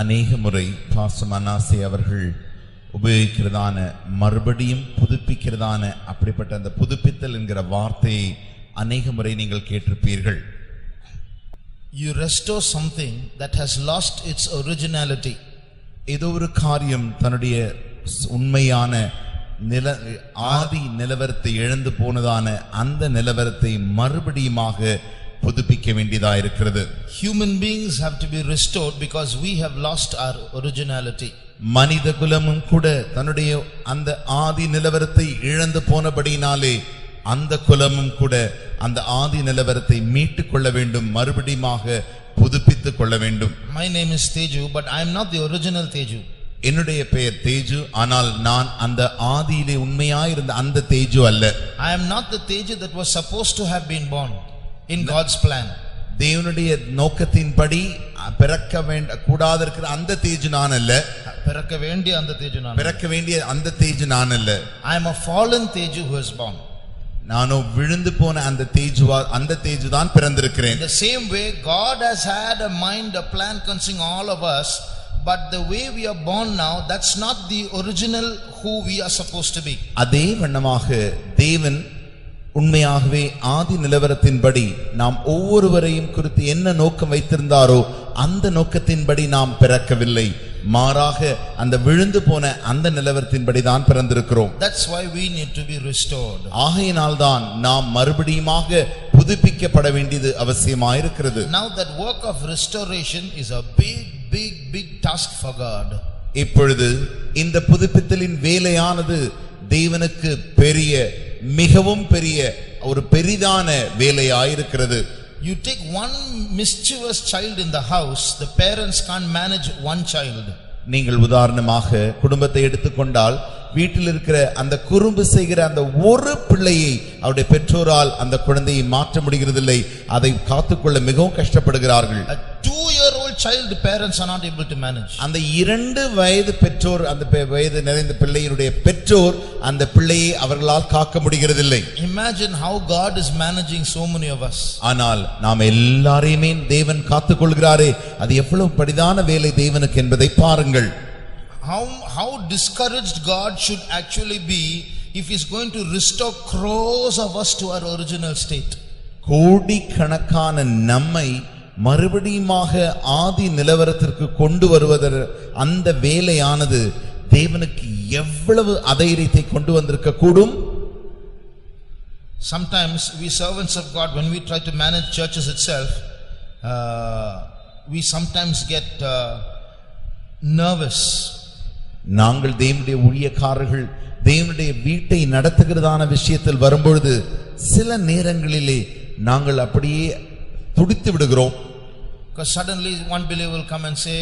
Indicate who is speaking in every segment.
Speaker 1: அநேக முறை பாஸ்டர் மனாசே அவர்கள் உபயோகிக்கிறதான மறுபடியும் புதுப்பிக்கிறதான அப்படிப்பட்ட அந்த புதுப்பித்தல் என்கிற வார்த்தையை அநேக முறை நீங்கள் கேட்டிருப்பீர்கள்.
Speaker 2: You restore something that has lost its originality.
Speaker 1: ஏதோ ஒரு காரியம் தன்னுடைய உண்மையான ஆதி நிலவரத்தை இழந்து போனதான அந்த நிலவரத்தை மறுபடியுமாக புதுப்பிக்க வேண்டியதா இருக்கிறது.
Speaker 2: Human beings have to be restored because we have lost our originality.
Speaker 1: மனித குலமும் கூட தன்னுடைய அந்த ஆதி நிலவரத்தை இழந்து போனபடினாலே அந்த குலமும் கூட அந்த ஆதி நிலவரத்தை மீட்டுக் கொள்ள வேண்டும், மறுபடியுமாக புதுப்பித்துக் கொள்ள வேண்டும்.
Speaker 2: My name is Teju, but I am not the original Teju.
Speaker 1: என்னுடைய பெயர் தேஜு, ஆனால் நான் அந்த ஆதியிலே உண்மையாயிருந்த அந்த தேஜு அல்ல.
Speaker 2: I am not the Teju that was supposed to have been born in God's plan.
Speaker 1: தேவனுடைய நோக்கத்தின்படி பிறக்க கூடாது இருக்கிற அந்த தேஜு நான் அல்ல.
Speaker 2: பிறக்க வேண்டிய அந்த தேஜு நான்,
Speaker 1: பிறக்க வேண்டிய அந்த தேஜு நான் அல்ல.
Speaker 2: I am a fallen Teju who is born.
Speaker 1: நானோ விழுந்து போன அந்த தேஜு தான் பிறந்திருக்கிறேன்.
Speaker 2: In the same way, God has had a mind, a plan concerning all of us, but the way we are born now, that's not the original who we are supposed to be.
Speaker 1: அதே வண்ணமாக தேவன் உண்மையாகவே ஆதி நிலவரத்தின்படி நாம் ஒவ்வொருவரையும் குறித்து என்ன நோக்கம் வைத்திருந்தாரோ அந்த நோக்கத்தின்படி நாம் பிறக்கவில்லை, மாறாக அந்த விழுந்து போன அந்த நிலவரத்தின்படி தான் பிறந்திருக்கிறோம்.
Speaker 2: That's why we need to be restored.
Speaker 1: ஆகையினால் தான் நாம் மறுபடியுமாக புதுப்பிக்கப்பட வேண்டியது அவசியமாயிருக்கிறது.
Speaker 2: Now that work of restoration is a big task for God.
Speaker 1: இப்பொழுது இந்த புதுப்பித்தலின் வேலையானது தேவனுக்கு பெரிய, மிகவும் பெரிய ஒரு பெரிதான வேலையாயிருக்கிறது.
Speaker 2: You take one mischievous child in the house, the parents can't manage one child.
Speaker 1: நீங்கள் உதாரணமாக குடும்பத்தை எடுத்துக்கொண்டால் வீட்டில் இருக்கிற அந்த குறும்பு செய்கிற அந்த ஒரு பிள்ளையை அவருடைய பெற்றோரால் அந்த குழந்தையை மாற்ற முடிகிறதில்லை, அதை காத்துக்கொள்ள மிகவும் கஷ்டப்படுகிறார்கள்.
Speaker 2: A 2-year-old child parents are not able to manage.
Speaker 1: அந்த 2 வயது பெற்றோர், அந்த வயது நிறைந்த பிள்ளையினுடைய பெற்றோர் அந்த பிள்ளையை அவர்களால் காக்க முடிகிறதில்லை.
Speaker 2: Imagine how God is managing so many of us.
Speaker 1: ஆனால் நாம் எல்லாரையுமே தேவன் காத்துக்கொள்கிறாரே, அது எவ்வளவு படிதான வேலை தேவனுக்கு என்பதை பாருங்கள்.
Speaker 2: How discouraged God should actually be if He is going to restore crores of us to our original state.
Speaker 1: கோடிக்கணக்கான நம்மை மறுபடியுமாக ஆதி நிலவரத்திற்கு கொண்டு வருவதற்கு அந்த வேலையானது தேவனுக்கு எவ்வளவு அதைரியத்தை கொண்டு வந்திருக்க கூடும்.
Speaker 2: Sometimes we servants of God, when we try to manage churches itself, we sometimes get nervous.
Speaker 1: நாங்கள் தேவனுடைய ஊழியக்காரர்கள் தேவனுடைய வீட்டை நடத்துகிறதான விஷயத்தில் வரும்பொழுது சில நேரங்களிலே நாங்கள் அப்படியே துடித்து விடுகிறோம்.
Speaker 2: Because suddenly one believer will come and say,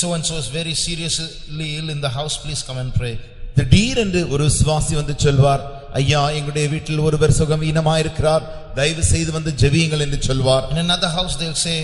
Speaker 2: so and so is very seriously ill in the house, please come and pray.
Speaker 1: திடீரென்று ஒரு விசுவாசி வந்து சொல்வார், ஐயா எங்களுடைய வீட்டில் ஒருவர் சுகவீனமாயிருக்கிறார், தயவு செய்து வந்து ஜெபியுங்கள் என்று சொல்வார்.
Speaker 2: In another house they will say,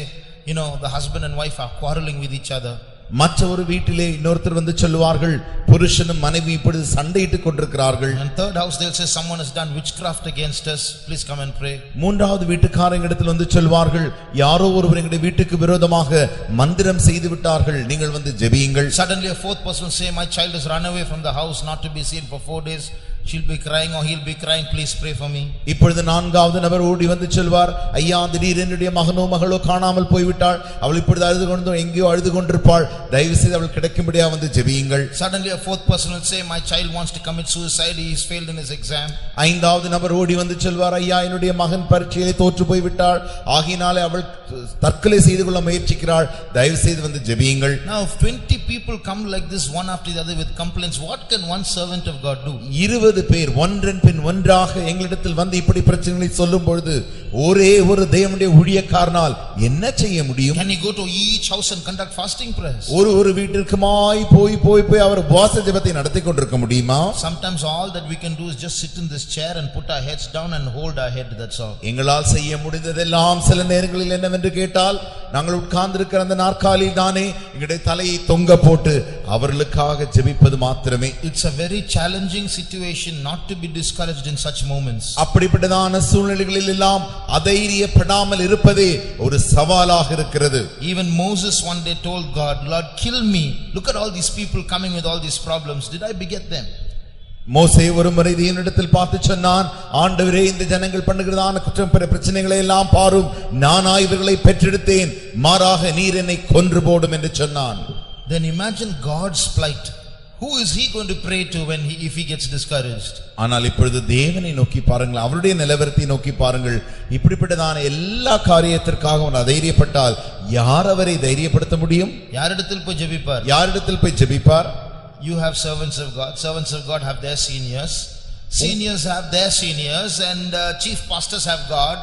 Speaker 2: you know, the husband and wife are quarreling with each other.
Speaker 1: மற்ற ஒரு வீட்டிலே இன்னொருத்தர் வந்து சொல்லுவார்கள், புருஷனும் மனைவி இப்பொழுது சண்டையிட்டுக் கொண்டிருக்கிறார்கள்.
Speaker 2: And third house they will say, someone has done witchcraft against us, please come and pray.
Speaker 1: மூன்றாவது வீட்டுக்காரங்களிடத்தில் வந்து சொல்வார்கள், யாரோ ஒருவர் எங்களுடைய வீட்டுக்கு விரோதமாக மந்திரம் செய்து விட்டார்கள், நீங்கள் வந்து ஜெபியுங்கள்.
Speaker 2: Suddenly a fourth person will say, my child has run away from the house not to be seen for 4 days, she'll be crying or he'll be crying, please pray for me.
Speaker 1: இப்பொழுது நான்காவது நபர் ஓடி வந்து சொல்வார், ஐயா திடீர் என்னுடைய மகனோ மகளோ காணாமல் போய்விட்டாள், அவள் இப்பொழுது அழுது கொண்டு எங்கேயோ அழுது கொண்டிருப்பாள், தயவு செய்து அவள் கிடைக்கும்படியா வந்து ஜெபியுங்கள்.
Speaker 2: Suddenly a fourth person will say, my child wants to commit suicide, he is failed in his exam.
Speaker 1: ஐந்தாவது நபர் ஓடி வந்து சொல்வார், ஐயா என்னுடைய மகன் பரீட்சையிலே தோற்று போய்விட்டாள், ஆகினாலே அவள் தற்கொலை செய்து கொள்ள முயற்சிக்கிறாள், தயவு செய்து வந்து ஜெபியுங்கள்.
Speaker 2: Now if 20 people come like this one after the other with complaints, what can one servant of God do?
Speaker 1: 20 பேர் ஒன்றன் பின் ஒன்றாக எங்களிடத்தில் வந்து இப்படி பிரச்சனைகளை சொல்லும் பொழுது ஒரே ஒரு தேவனுடைய ஊழியக்காரனால் என்ன செய்ய முடியும்?
Speaker 2: Can he go to each house and conduct fasting prayers?
Speaker 1: ஒரு வீட்டிற்குமாய் போய் அவர் உபவாச ஜெபத்தை நடத்தி கொண்டிருக்க முடியுமா?
Speaker 2: Sometimes all that we can do is just sit in this chair and put our heads down and hold our head, that's all.
Speaker 1: எங்களால் செய்ய முடிந்ததெல்லாம் சில நேரங்களில் என்னவென்று கேட்டால் நாங்கள் உட்கார்ந்திருக்கிற அந்த நாற்காலியில் தானே எங்களுடைய தலையை தொங்க போட்டு அவர்களுக்காக ஜெபிப்பது மாத்திரமே.
Speaker 2: It's a very challenging situation not to be discouraged in such moments.
Speaker 1: அப்படிப்பட்டதான சூழ்நிலைகளில் எல்லாம் அதைரியப்படாமல் இருப்பதே ஒரு சவாலாக இருக்கிறது.
Speaker 2: Even Moses one day told God, Lord, kill me. Look at all these people coming with all these problems. Did I beget them?
Speaker 1: மோசே ஒரு முறை தேவனிடத்தில் பார்த்து சொன்னான், ஆண்டவரே, இந்த ஜனங்கள் பண்ணுகிறதான குற்றம் பிரச்சனைகளை எல்லாம் பாரும், நானா இவர்களை பெற்றெடுத்தேன், மாறாக நீர் என்னை கொன்று போடும் என்று சொன்னான்.
Speaker 2: Then imagine God's plight. Who is he going to pray to when if he gets discouraged?
Speaker 1: ஆனால் இப்பொழுது தேவனை நோக்கி பாருங்கள், அவருடைய நிலவரத்தை நோக்கி பாருங்கள். இப்படிப்பட்டதான எல்லா காரியத்திற்காக அவர் தைரியப்பட்டால் யார் அவரை தைரியப்படுத்த முடியும்?
Speaker 2: யாரிடத்தில் போய் ஜெபிப்பார்?
Speaker 1: யாரிடத்தில் போய் ஜெபிப்பார்?
Speaker 2: You have servants of God. Servants of God have their seniors. Seniors have their seniors, and chief pastors have God.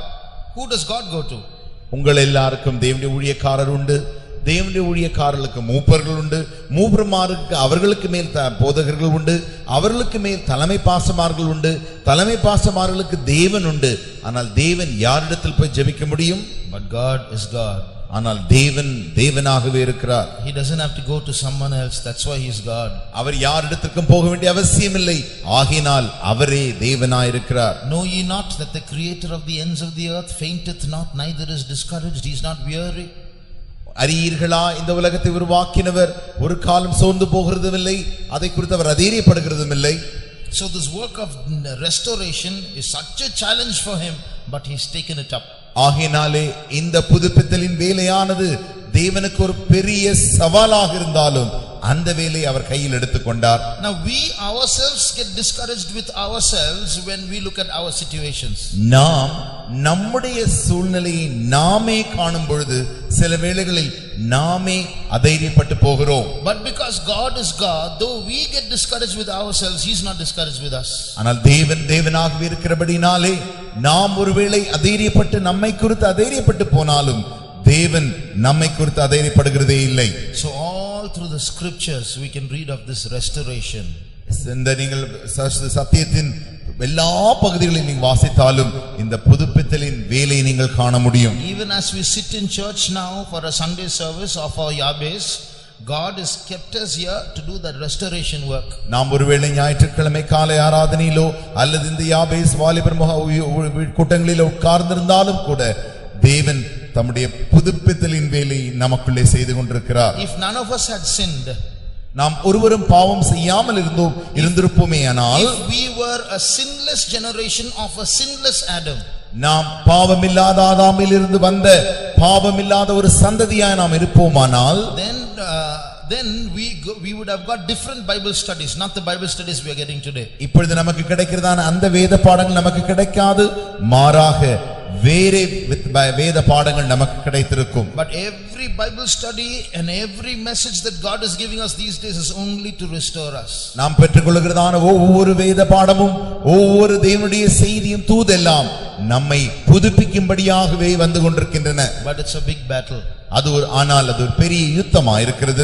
Speaker 2: Who does God go to?
Speaker 1: உங்கள் எல்லாருக்கும் தேவனுடைய ஊழியக்காரர் உண்டு, தேவனுடைய ஊழியக்காரர்களுக்கு மூப்பர்கள் உண்டு, மூப்பர்மாருக்கு அவர்களுக்கு மேல் போதகர்கள் உண்டு, அவர்களுக்கு மேல் தலைமை பாசமார்கள் உண்டு, தலைமை பாசமார்களுக்கு தேவன் உண்டு. ஆனால் தேவன் யாரிடத்தில் போய் ஜெபிக்க முடியும்?
Speaker 2: But God is God.
Speaker 1: ஆனால் தேவன் தேவனாகவே இருக்கிறார்.
Speaker 2: He doesn't have to go to someone else. That's why he is God.
Speaker 1: அவர் யாரிடத்திற்கும் போக வேண்டிய அவசியம் இல்லை, ஆகினால் அவரே தேவனாயிருக்கிறார்.
Speaker 2: Know ye not that the creator of the ends of the earth fainteth not, neither is discouraged, he is not weary?
Speaker 1: அறியீர்களா, இந்த உலகத்தை உருவாக்கினவர் ஒரு காலம் சோர்ந்து போகிறதுமில்லை, அதை குறித்து அவர் அதைரியப்படுகிறதும் இல்லை.
Speaker 2: So this work of restoration is such a challenge for him, but he's taken it up.
Speaker 1: ஆகினாலே இந்த புதுப்பித்தலின் வேலையானது தேவனுக்கு ஒரு பெரிய சவாலாக இருந்தாலும் அந்த வேலையை அவர் கையில் எடுத்துக்கொண்டார்.
Speaker 2: Now we ourselves get discouraged with ourselves when we look at our situations.
Speaker 1: நாம் நம்முடைய சூழ்நிலையை நாமே காணும் பொழுது சில வேளைகளில் நாமே அதைரியப்பட்டு போகிறோம்.
Speaker 2: But because God is God, though we get discouraged with ourselves, he is not discouraged with us.
Speaker 1: ஆனால் தேவன் தேவனாகவே இருக்கிறபடினாலே நாம் ஒருவேளை அதைரியப்பட்டு நம்மை குறித்து அதைரியப்பட்டு போனாலும் தேவன் நம்மை குறித்து அதைரியப்படுகிறதே இல்லை.
Speaker 2: So all through the scriptures we can read of this restoration.
Speaker 1: இந்த நீங்கள் சத்தியத்தின் எல்லா பகுதிகளிலும் நீங்கள் வாசித்தாலும் இந்த புதுப்பித்தலின் வேலையை நீங்கள் காண முடியும்.
Speaker 2: Even as we sit in church now for a Sunday service of our Yahwehs, God has kept us here to do that restoration work.
Speaker 1: நாம் ஒருவேளை ஞாயிற்றுக்கிழமை காலை ஆராதனையிலோ அல்லது இந்த யாபேஸ் வாலிபர் கூட்டங்களிலோ உட்கார்ந்திருந்தாலும் கூட தேவன் தம்முடைய புதுப்பித்தலின் வேலையை நமக்குள்ளே செய்து கொண்டிருக்கிறார்.
Speaker 2: If none of us had sinned,
Speaker 1: நாம் ஒருவரும் பாவம் செய்யாமல் இருந்திருப்போமே ஆனால்,
Speaker 2: if we were a sinless generation of a sinless Adam,
Speaker 1: நாம் பாவமில்லாத ஆதாமில் இருந்து வந்த பாவமில்லாத ஒரு சந்ததியாய் நாம் இருப்போமானால்,
Speaker 2: then we would have got different Bible studies, not the Bible studies we are getting today.
Speaker 1: இப்பொழுது நமக்கு கிடைக்கிறதான அந்த வேத பாடங்கள் நமக்கு கிடைக்காது, மாறாக வேறே வேத பாடங்கள் நமக்கு கிடைத்திருக்கும்.
Speaker 2: But every Bible study and every message that God is giving us these days is only to restore us.
Speaker 1: நாம் பெற்றுக்கொள்கிறதான ஒவ்வொரு வேத பாடமும் ஒவ்வொரு தேவனுடைய செய்தியும் தூதெல்லாம் நம்மை புதுப்பிக்கும்படியாகவே வந்து கொண்டிருக்கின்றன.
Speaker 2: But it's a big battle.
Speaker 1: அது ஒரு பெரிய யுத்தமாக இருக்கிறது.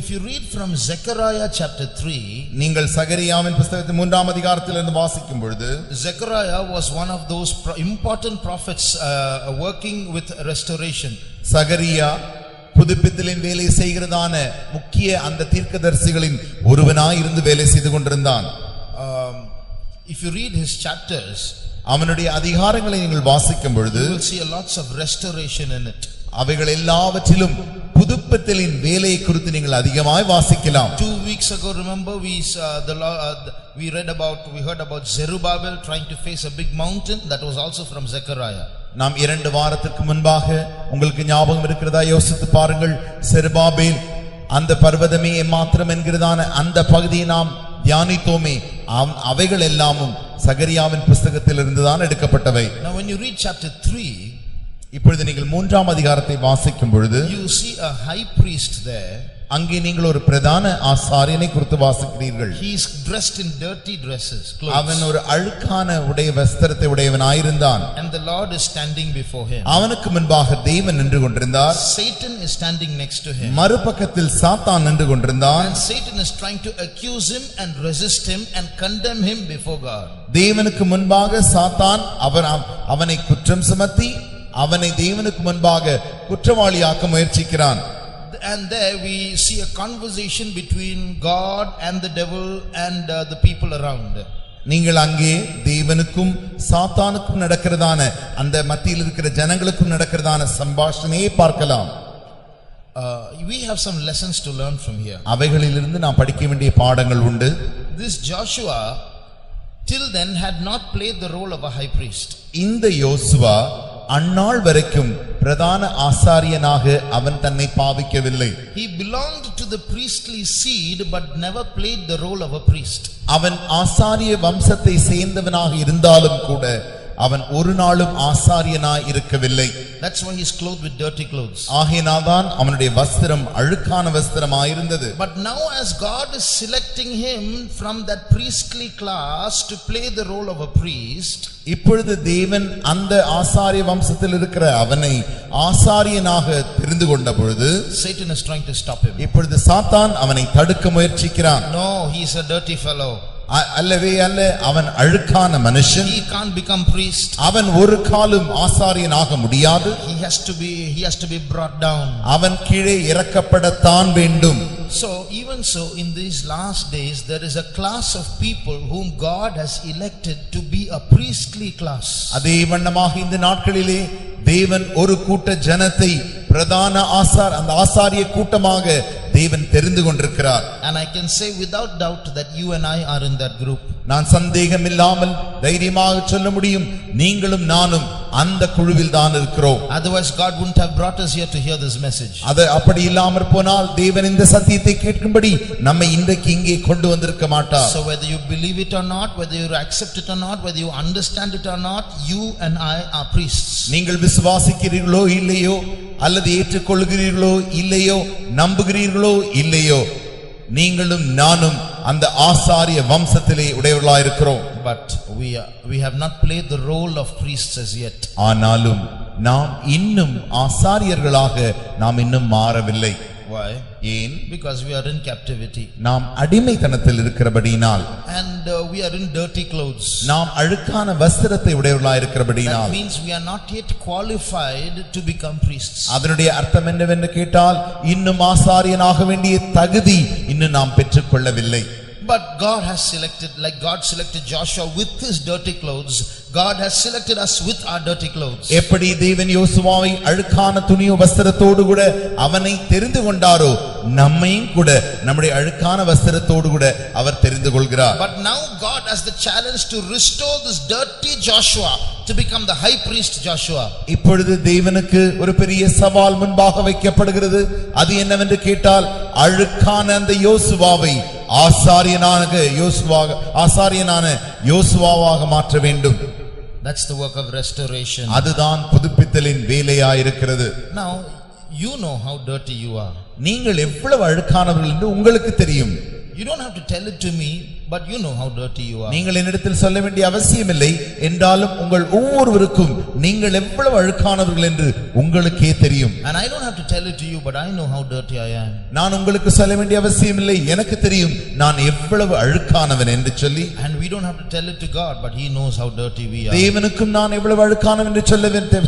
Speaker 2: If you read from Zechariah chapter 3,
Speaker 1: நீங்கள் சகரியாவின் புத்தகத்தின் 3ஆம் அதிகாரத்திலிருந்து வாசிக்கும் பொழுது,
Speaker 2: Zechariah was one of those important prophets working with restoration.
Speaker 1: சகரியா புதுப்பித்தலின் வேலை செய்கிறதான முக்கிய அந்த தீர்க்கதரிசிகளின் ஒருவனாய் இருந்து வேலை செய்து கொண்டிருந்தான்.
Speaker 2: If you read his chapters,
Speaker 1: அவனுடைய அதிகாரங்களை நீங்கள் வாசிக்கும் பொழுது,
Speaker 2: you will see a lots of restoration in it.
Speaker 1: அவைகள் எல்லாவற்றிலும் புதுப்பித்தலின் வேலையை குறித்து நீங்கள் அதிகமாய் வாசிக்கலாம்.
Speaker 2: 2 weeks ago, remember we heard about Zerubbabel trying to face a big mountain. That was also from Zechariah.
Speaker 1: நாம் 2 வாரத்திற்கு முன்பாக, உங்களுக்கு ஞாபகம் இருக்கிறதா, யோசித்து பாருங்கள், செருபாபேல் அந்த பர்வதமே மாத்திரம் என்கிறதான அந்த பகுதியை நாம் தியானித்தோமே, அவைகள் எல்லாமும் சகரியாவின் புத்தகத்தில் இருந்துதான் எடுக்கப்பட்டவை.
Speaker 2: Now when you read chapter 3,
Speaker 1: இப்பொழுது நீங்கள் 3ஆம் அதிகாரத்தை வாசிக்கும் பொழுது,
Speaker 2: you see a high priest there.
Speaker 1: அங்கே நீங்கள் ஒரு பிரதான ஆசாரியனை குறித்து வாசிக்கிறீர்கள்.
Speaker 2: He is dressed in dirty dresses, clothes.
Speaker 1: அவன் ஒரு அழுக்கான வஸ்திரத்தை உடையவனாயிருந்தான்.
Speaker 2: And the Lord is standing before him.
Speaker 1: அவனுக்கு முன்பாக தேவன் நின்று கொண்டிருந்தார்.
Speaker 2: Satan is standing next to him.
Speaker 1: மறுபக்கத்தில் சாத்தான் நின்று கொண்டிருந்தான்.
Speaker 2: And Satan is trying to accuse him and resist him and condemn him before God.
Speaker 1: தேவனுக்கு முன்பாக சாத்தான் அவனை குற்றம் சுமத்தி அவனை தேவனுக்கு முன்பாக குற்றவாளியாக்க முயற்சிக்கிறான்.
Speaker 2: And there we see a conversation between God and the devil and the people around.
Speaker 1: நீங்கள் அங்கே தேவனுக்கும் சாத்தானுக்கும் நடக்கிறதான அந்த மத்தியில் இருக்கிற ஜனங்களுக்கும் நடக்கிறதான சம்பாஷணையை பார்க்கலாம்.
Speaker 2: We have some lessons to learn from here.
Speaker 1: அவைகளிலிருந்து நாம் படிக்க வேண்டிய பாடங்கள் உண்டு.
Speaker 2: This Joshua till then had not played the role of a high priest.
Speaker 1: இந்த யோசுவா அந்நாள் வரைக்கும் பிரதான ஆசாரியனாக அவன் தன்னை பாவிக்கவில்லை.
Speaker 2: He belonged to the priestly seed but never played the role of a priest.
Speaker 1: அவன் ஆசாரிய வம்சத்தை சேர்ந்தவனாக இருந்தாலும் கூட அவன் ஒரு நாளும் ஆசாரியனாய் இருக்கவில்லை.
Speaker 2: That's why he's clothed with dirty clothes.
Speaker 1: ஆகையினால்தான் அவனுடைய வஸ்திரம் அழுக்கான வஸ்திரமாயிருந்தது.
Speaker 2: But now as God is selecting him from that priestly class to play the role of a priest,
Speaker 1: இப்பொழுது தேவன் அந்த ஆசாரிய வம்சத்தில் இருக்கிற அவனை ஆசாரியனாக தெரிந்து கொண்ட பொழுது
Speaker 2: Satan is trying to stop him.
Speaker 1: இப்பொழுது சாத்தான் அவனை தடுக்க முயற்சிக்கிறான்.
Speaker 2: No, he is a dirty fellow.
Speaker 1: அல்லவே அல்ல, அவன் அழுக்கான மனுஷன்.
Speaker 2: He can't become priest.
Speaker 1: அவன் ஒரு காலும் ஆசாரியனாக முடியாது.
Speaker 2: He has to be brought down.
Speaker 1: அவன் கீழே இறக்கப்படத்தான் வேண்டும்.
Speaker 2: So even so in these last days there is a class of people whom God has elected to be a priestly class.
Speaker 1: அதே வண்ணமாக இந்த நாட்களிலே தேவன் ஒரு கூட்ட ஜனத்தை பிரதான அந்த ஆசாரிய கூட்டமாக தேவன் தெரிந்து கொண்டிருக்கிறார்.
Speaker 2: And I can say without doubt that you and I are in that group.
Speaker 1: நான் சந்தேகம் இல்லாமல் தைரியமாக சொல்ல முடியும், நீங்களும் நானும் அந்த குழுவில் தான் இருக்கிறோம்.
Speaker 2: Otherwise God wouldn't have brought us here to hear this message.
Speaker 1: அது அப்படி இல்லாமற் போனால் தேவன் இந்த சத்தியத்தை கேட்கும்படி நம்மை இன்றைக்கு இங்கே கொண்டு வந்திருக்க மாட்டார்.
Speaker 2: So whether you believe it or not, whether you accept it or not, whether you understand it or not, you and I are priests.
Speaker 1: நீங்கள் விசுவாசிக்கிறீர்களோ இல்லையோ, அல்லது ஏற்றுக்கொள்கிறீர்களோ இல்லையோ, நம்புகிறீர்களோ இல்லையோ, நீங்களும் நானும் அந்த ஆசாரிய வம்சத்திலே உடையவர்களாயிருக்கிறோம்.
Speaker 2: But we have not played the role of priests as yet.
Speaker 1: ஆனாலும் நாம் இன்னும் ஆசாரியர்களாக நாம் இன்னும் மாறவில்லை.
Speaker 2: Why?
Speaker 1: ஏன்?
Speaker 2: Because we are in captivity.
Speaker 1: நாம் அடிமைத்தனத்தில் இருக்கிறபடியினால்.
Speaker 2: And we are in dirty clothes.
Speaker 1: நாம் அழுக்கான வஸ்திரத்தை உடையவர்களாய் இருக்கிறபடியினால்.
Speaker 2: That means we are not yet qualified to become priests.
Speaker 1: அதனுடைய அர்த்தம் என்னவென்று கேட்டால், இன்னும் ஆசாரியனாக வேண்டிய தகுதி இன்னும் நாம் பெற்றுக்கொள்ளவில்லை.
Speaker 2: But God has selected, like God selected Joshua with his dirty clothes, God has selected us with our dirty clothes.
Speaker 1: எப்படி தேவன் யோசுவாவை அழுக்கான துணியோ வஸ்திரத்தோடு கூட அவனை தெரிந்து கொண்டாரோ, நம்மையும் கூட நம்முடைய அழுக்கான வஸ்திரத்தோடு கூட அவர் தெரிந்து கொள்கிறார்.
Speaker 2: But now God has the challenge to restore this dirty Joshua to become the high priest Joshua.
Speaker 1: இப்பொழுது தேவனுக்கு ஒரு பெரிய சவால் முன்பாக வைக்கப்படுகிறது. அது என்னவென்று கேட்டால், அழுக்கான அந்த யோசுவாவை ஆசாரியனான யோசுவாவாக மாற்ற வேண்டும்.
Speaker 2: That's the work of restoration.
Speaker 1: அதுதான் புதுப்பித்தலின் வேலையாயிருக்கிறது.
Speaker 2: Now you know how dirty you are.
Speaker 1: நீங்கள் எவ்வளவு அழுக்கானவர்கள் என்று உங்களுக்கு தெரியும்.
Speaker 2: You don't have to tell it to me, but you know how dirty you are.
Speaker 1: நீங்கள் என்னிடத்தில் சொல்ல வேண்டிய அவசியமில்லை, என்றாலும் உங்கள் ஒவ்வொருவருக்கும் நீங்கள் எவ்வளவு அழுக்கானவர்கள் என்று உங்களுக்கே தெரியும்.
Speaker 2: And I don't have to tell it to you, but I know how dirty I am.
Speaker 1: நான் உங்களுக்கு சொல்ல வேண்டிய அவசியமில்லை, எனக்கு தெரியும் நான் எவ்வளவு அழுக்கானவன் என்று சொல்லி.
Speaker 2: And we don't have to tell it to God, but he knows how dirty we are.
Speaker 1: தேவனுக்கும் நான் எவ்வளவு அழுக்கானவன் என்று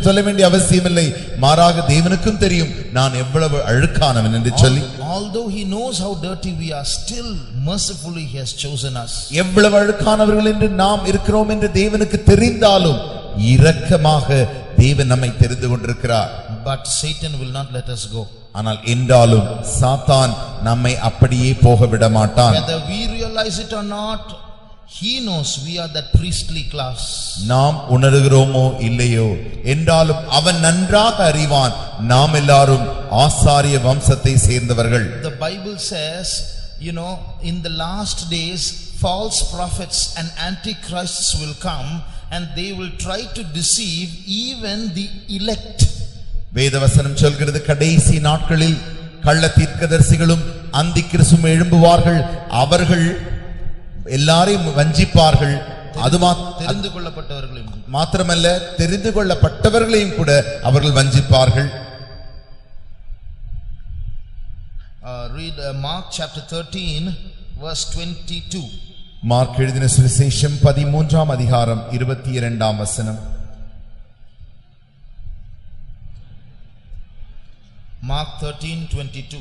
Speaker 1: சொல்ல வேண்டிய அவசியமில்லை, மாறாக தேவனுக்கும் தெரியும் நான் எவ்வளவு அழுக்கானவன் என்று சொல்லி.
Speaker 2: Although he knows how dirty we are, still mercifully he has chosen us.
Speaker 1: எவ்வளவு அழுக்கானவர்கள் என்று நாம் இருக்கிறோம் என்று தேவனுக்கு தெரிந்தாலும் இரக்கமாக தேவன் நம்மை தெரிந்து கொண்டிருக்கிறார்.
Speaker 2: But Satan will not let us go.
Speaker 1: ஆனால் என்றாலும் சாத்தான் நம்மை அப்படியே போக விட மாட்டான்.
Speaker 2: Whether we realize it or not, he knows we are that priestly class.
Speaker 1: நாம் உணர்கிறோமோ இல்லையோ, என்றாலும் அவன் நன்றாக அறிவான் நாம் எல்லாரும் ஆசாரிய வம்சத்தை சேர்ந்தவர்கள்.
Speaker 2: The Bible says, you know, in the last days false prophets and antichrists will come and they will try to deceive even the elect.
Speaker 1: வேதவசனம் சொல்கிறது, கடைசி நாட்களில் கள்ள தீர்க்கதரிசிகளும் அந்திக்கிறிஸ்துவும் எழும்புவார்கள், அவர்கள் எல்லாரையும் வஞ்சிப்பார்கள். அது
Speaker 2: தெரிந்து கொள்ளப்பட்டவர்களையும்
Speaker 1: மாத்திரமல்ல, தெரிந்து கொள்ளப்பட்டவர்களையும் கூட அவர்கள் வஞ்சிப்பார்கள்.
Speaker 2: Read Mark chapter 13 verse 22.
Speaker 1: Mark எழுதின சுவிசேஷம் 13ஆம் அதிகாரம் 22ஆம் வசனம்.
Speaker 2: Mark 13:22.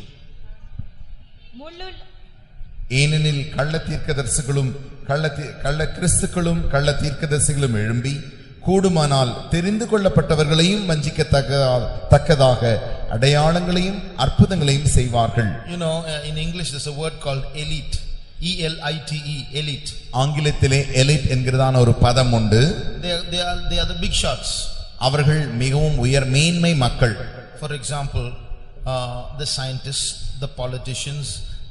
Speaker 1: ஏனெனில் கள்ள தீர்க்கதரிசிகளும் கள்ள கிறிஸ்துக்களும் கள்ள தீர்க்கதரிசிகளும் எழும்பி கூடுமானால் தெரிந்து கொள்ளப்பட்டவர்களையும் வஞ்சிக்கத்தக்கதாக அடையாளங்களையும் அற்புதங்களையும் செய்வார்கள்.
Speaker 2: You know, in English there's a word called elite. ELITE, elite.
Speaker 1: ஆங்கிலத்திலே elite என்கிறதான ஒரு பதம் உண்டு.
Speaker 2: They are the big shots.
Speaker 1: அவர்கள் மிகவும் உயர் மேன்மை மக்கள்.
Speaker 2: For example, the scientists, the politicians,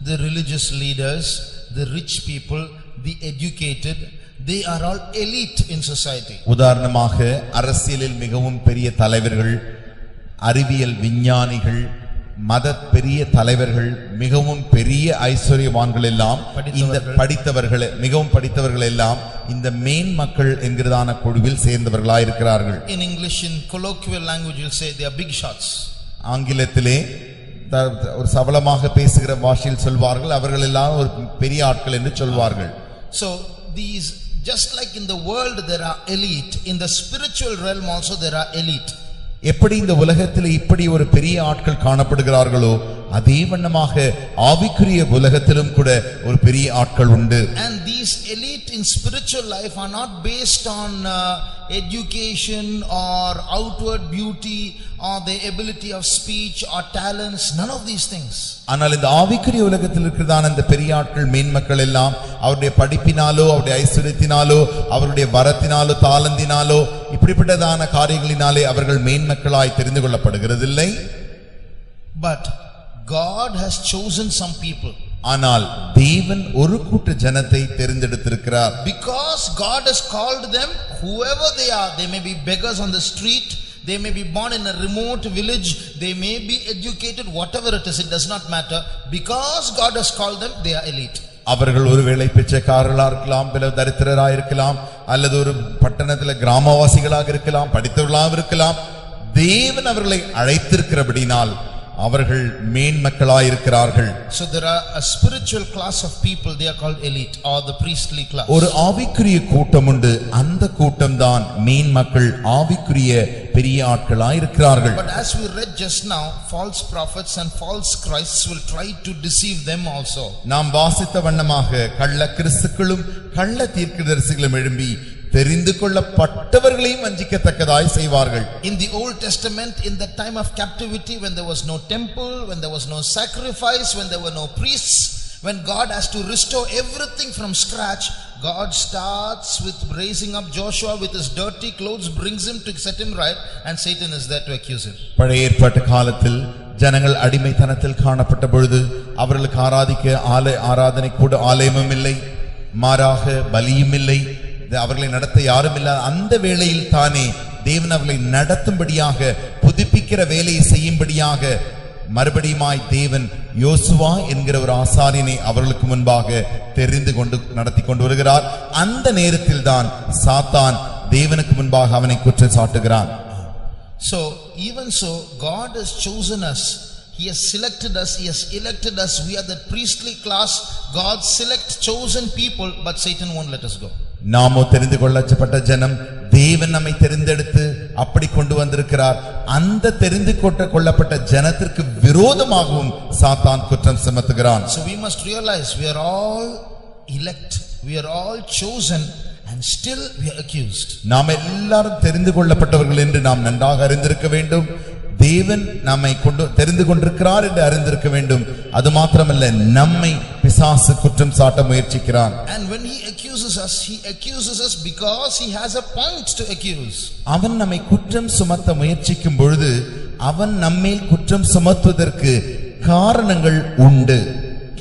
Speaker 2: the religious leaders, the rich people, the educated, they are all elite in society.
Speaker 1: உதாரணமாக அரசியலில் மிகவும் பெரிய தலைவர்கள், அறிவியல் விஞ்ஞானிகள், மத பெரிய தலைவர்கள், மிகவும் பெரிய ஐஸ்வர்யவான்கள் எல்லாம் இந்த படித்தவர்கள், மிகவும் படித்தவர்கள் எல்லாம் இந்த மேன் மக்கள் என்கிறதான குழுவில் சேர்ந்தவர்களாய் இருக்கிறார்கள்.
Speaker 2: In English, in colloquial language, you'll say they are big shots.
Speaker 1: ஆங்கிலத்திலே ஒரு சபலமாக பேசுகிற பாஷையில் சொல்வார்கள், அவர்கள் எல்லாம் ஒரு பெரிய ஆட்கள் என்று சொல்வார்கள்.
Speaker 2: So these, just like in the world there are elite, in the spiritual realm also there are elite.
Speaker 1: எப்படி இந்த உலகத்தில் இப்படி ஒரு பெரிய ஆட்கள் காணப்படுகிறார்களோ அதே வண்ணமாக ஆவிக்குரிய உலகத்திலும் கூட ஒரு பெரிய ஆட்கள் உண்டு.
Speaker 2: And these elite in spiritual life are not based on education or outward beauty or the ability of speech or talents, none of these things.
Speaker 1: ஆனால் இந்த ஆவிக்குரிய உலகத்தில் இருக்கிறதான இந்த பெரிய ஆட்கள் மேன்மக்கள் எல்லாம் அவருடைய படிப்பினாலோ அவருடைய ஐஸ்வர்யத்தினாலோ அவருடைய வரத்தினாலோ தாளந்தினாலோ இப்படிப்பட்டதான காரியங்களினாலே அவர்கள் மேன்மக்களாய் தெரிந்து கொள்ளப்படுகிறதில்லை.
Speaker 2: But God has chosen some people.
Speaker 1: ஆனால் தேவன் ஒரு கூட்ட ஜனத்தை தெரிந்தெடுத்திருக்கிறார்.
Speaker 2: Because God has called them, whoever they are, they may be beggars on the street, they may be born in a remote village, they may be educated, whatever it is, it does not matter. Because God has called them, they are elite.
Speaker 1: அவர்கள் ஒருவேளை பிச்சைக்காரர்களா இருக்கலாம், பிற தரித்திரராக இருக்கலாம், அல்லது ஒரு பட்டணத்தில் கிராமவாசிகளாக இருக்கலாம், படித்தவர்களாக இருக்கலாம். தேவன் அவர்களை அழைத்திருக்கிறபடினால் அவர்கள் மேன்மக்களாய் இருக்கிறார்கள்.
Speaker 2: So there are a spiritual class of people, they are called elite or the priestly class.
Speaker 1: ஒரு ஆவிக்குரிய கூட்டம் உண்டு, அந்த கூட்டம் தான் மேன்மக்கள், ஆவிக்குரிய பெரிய ஆட்களாய் இருக்கிறார்கள்.
Speaker 2: But as we read just now, false prophets and false Christs will try to deceive them also.
Speaker 1: நாம் வாசித்த வண்ணமாக கள்ள கிறிஸ்துக்களும் கள்ள தீர்க்கதரிசிகளும் எழும்பி தெரிந்து கொள்ளப்பட்டவர்களையும் வஞ்சிக்கத்தக்கதாய் செய்வார்கள்.
Speaker 2: In the Old Testament, in the time of captivity, when there was no temple, when there was no sacrifice, when there were no priests, when God has to restore everything from scratch, God starts with raising up Joshua with his dirty clothes, brings him to set him right, and Satan is there to accuse him.
Speaker 1: பழைய ஏற்பாட்டு காலத்தில் ஜனங்கள் அடிமைத்தனத்தில் காணப்பட்ட பொழுது அவர்களுக்கு ஆராதனை கூட ஆலயமும் இல்லை, மாறாக பலியும் இல்லை, அவர்களை நடத்த யாரும் இல்ல. அந்த வேளையில் தானே தேவன் அவர்களை நடத்தும்படியாக, புதுப்பிக்கிற வேலையை செய்யும்படியாக மறுபடியுமாய் தேவன் யோசுவா என்கிற ஒரு ஆசாரியனை அவர்களுக்கு முன்பாக தெரிந்து கொண்டு நடத்தி கொண்டு வருகிறார். அந்த நேரத்தில் தான் சாத்தான் தேவனுக்கு முன்பாக அவனை குற்றம் சாட்டுகிறான்.
Speaker 2: So even so, God has chosen us, He has selected us, He has elected us, we are the priestly class. God selects chosen people, but Satan won't let us go.
Speaker 1: நாமோ தெரிந்து கொள்ளப்பட்ட ஜனம், தேவன் நம்மை தெரிந்தெடுத்து அப்படி கொண்டு வந்திருக்கிறார். அந்த தெரிந்து கொள்ளப்பட்ட ஜனத்திற்கு விரோதமாகவும் சாத்தான் குற்றம் சுமத்துகிறான்.
Speaker 2: So we must realize we are all elect, we are all chosen, and still we are accused.
Speaker 1: நாம் எல்லாரும் தெரிந்து கொள்ளப்பட்டவர்கள் என்று நாம் நன்றாக அறிந்திருக்க வேண்டும். தேவன் நம்மை தெரிந்து கொண்டிருக்கிறார் என்று அறிந்திருக்க வேண்டும். அது மாத்திரமல்ல, நம்மை பிசாசு குற்றம் சாட்ட முயற்சிக்கிறான்.
Speaker 2: And when he accuses us because he has a point to accuse.
Speaker 1: அவன் நம்மை குற்றம் சுமத்த முயற்சிக்கும் பொழுது அவன் நம்மேல் குற்றம் சுமத்துவதற்கு காரணங்கள் உண்டு.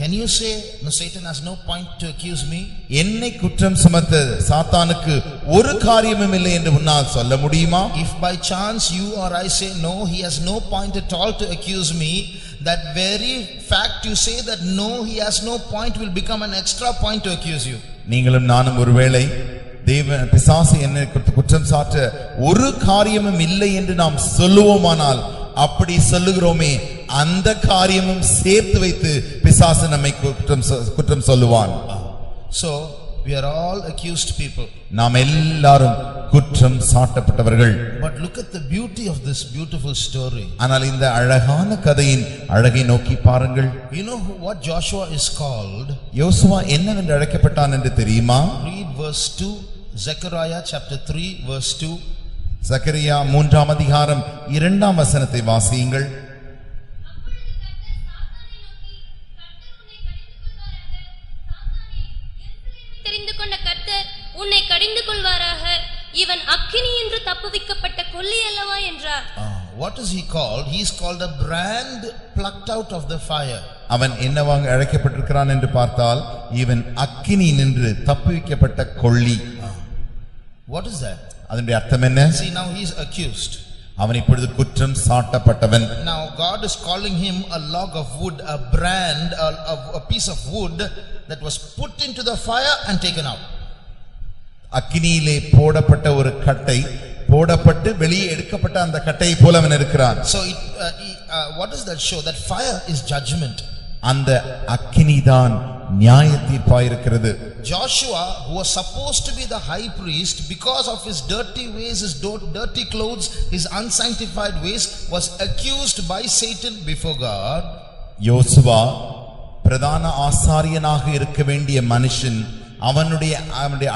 Speaker 2: Can you say, no, Satan has no point to accuse me?
Speaker 1: என்னை குற்றம் சுமத்த சாத்தானுக்கு ஒரு காரியமும் இல்லை என்று உன்னால் சொல்ல முடியுமா?
Speaker 2: If by chance you or I say no, he has no point at all to accuse me, that very fact you say that no, he has no point will become an extra point to accuse you.
Speaker 1: நீங்களும் நானும் ஒருவேளை தேவன் பிசாசு என்னை குற்றம் சாட்ட ஒரு காரியமும் இல்லை என்று நாம் சொல்லுவோமானால், அப்படி சொல்லுகிறோமே, அந்த காரியமும் சேர்த்து வைத்து பிசாசு நம்மை குற்றம் சொல்லுவான்.
Speaker 2: So we are all accused people.
Speaker 1: நாம் எல்லாரும் குற்றம் சாட்டப்பட்டவர்கள்.
Speaker 2: But look at the beauty of this beautiful story.
Speaker 1: ஆனால் இந்த அழகான கதையின் அழகை நோக்கி பாருங்கள்.
Speaker 2: You know what Joshua is called?
Speaker 1: யோசுவா என்னவென்று அழைக்கப்பட்டான் என்று தெரியுமா?
Speaker 2: Read verse 2, Zechariah chapter 3 verse 2.
Speaker 1: சகரியா 3ஆம் அதிகாரம் 2ஆம் வசனத்தை வாசியுங்கள்.
Speaker 3: தெரிந்துகொண்ட கர்த்தர் உன்னை கடிந்து கொள்வாராக, இவன் அக்கினி என்று தப்புவிக்கப்பட்ட கொல்லி அல்லவா என்றார்.
Speaker 2: What is he called? He is called a brand plucked out of the fire.
Speaker 1: அவன் என்னவாக அழைக்கப்பட்டிருக்கிறான் என்று பார்த்தால், இவன் அக்கினி நின்று தப்புவிக்கப்பட்ட கொல்லி.
Speaker 2: What is that?
Speaker 1: அதனுடைய அர்த்தம் என்ன?
Speaker 2: See, now he is accused.
Speaker 1: அவன் இப்பொழுது குற்றம் சாட்டப்பட்டவன்.
Speaker 2: Now God is calling him a log of wood, a brand, a piece of wood that was put into the fire and taken out.
Speaker 1: அக்கினியிலே போடப்பட்ட ஒரு கட்டை, போடப்பட்டு வெளியே எடுக்கப்பட்ட அந்த கட்டையை போல அவன் இருக்கிறான்.
Speaker 2: So what does that show? That fire is judgment.
Speaker 1: அந்த அக்கினிதான் நியாய தீர்ப்பாய் இருக்கிறது.
Speaker 2: Joshua, who was supposed to be the high priest, because of his dirty ways, his dirty clothes, his unsanctified ways, was accused by Satan before God.
Speaker 1: யோசுவா பிரதான ஆசாரியனாக இருக்க வேண்டிய மனுஷன் அவனுடைய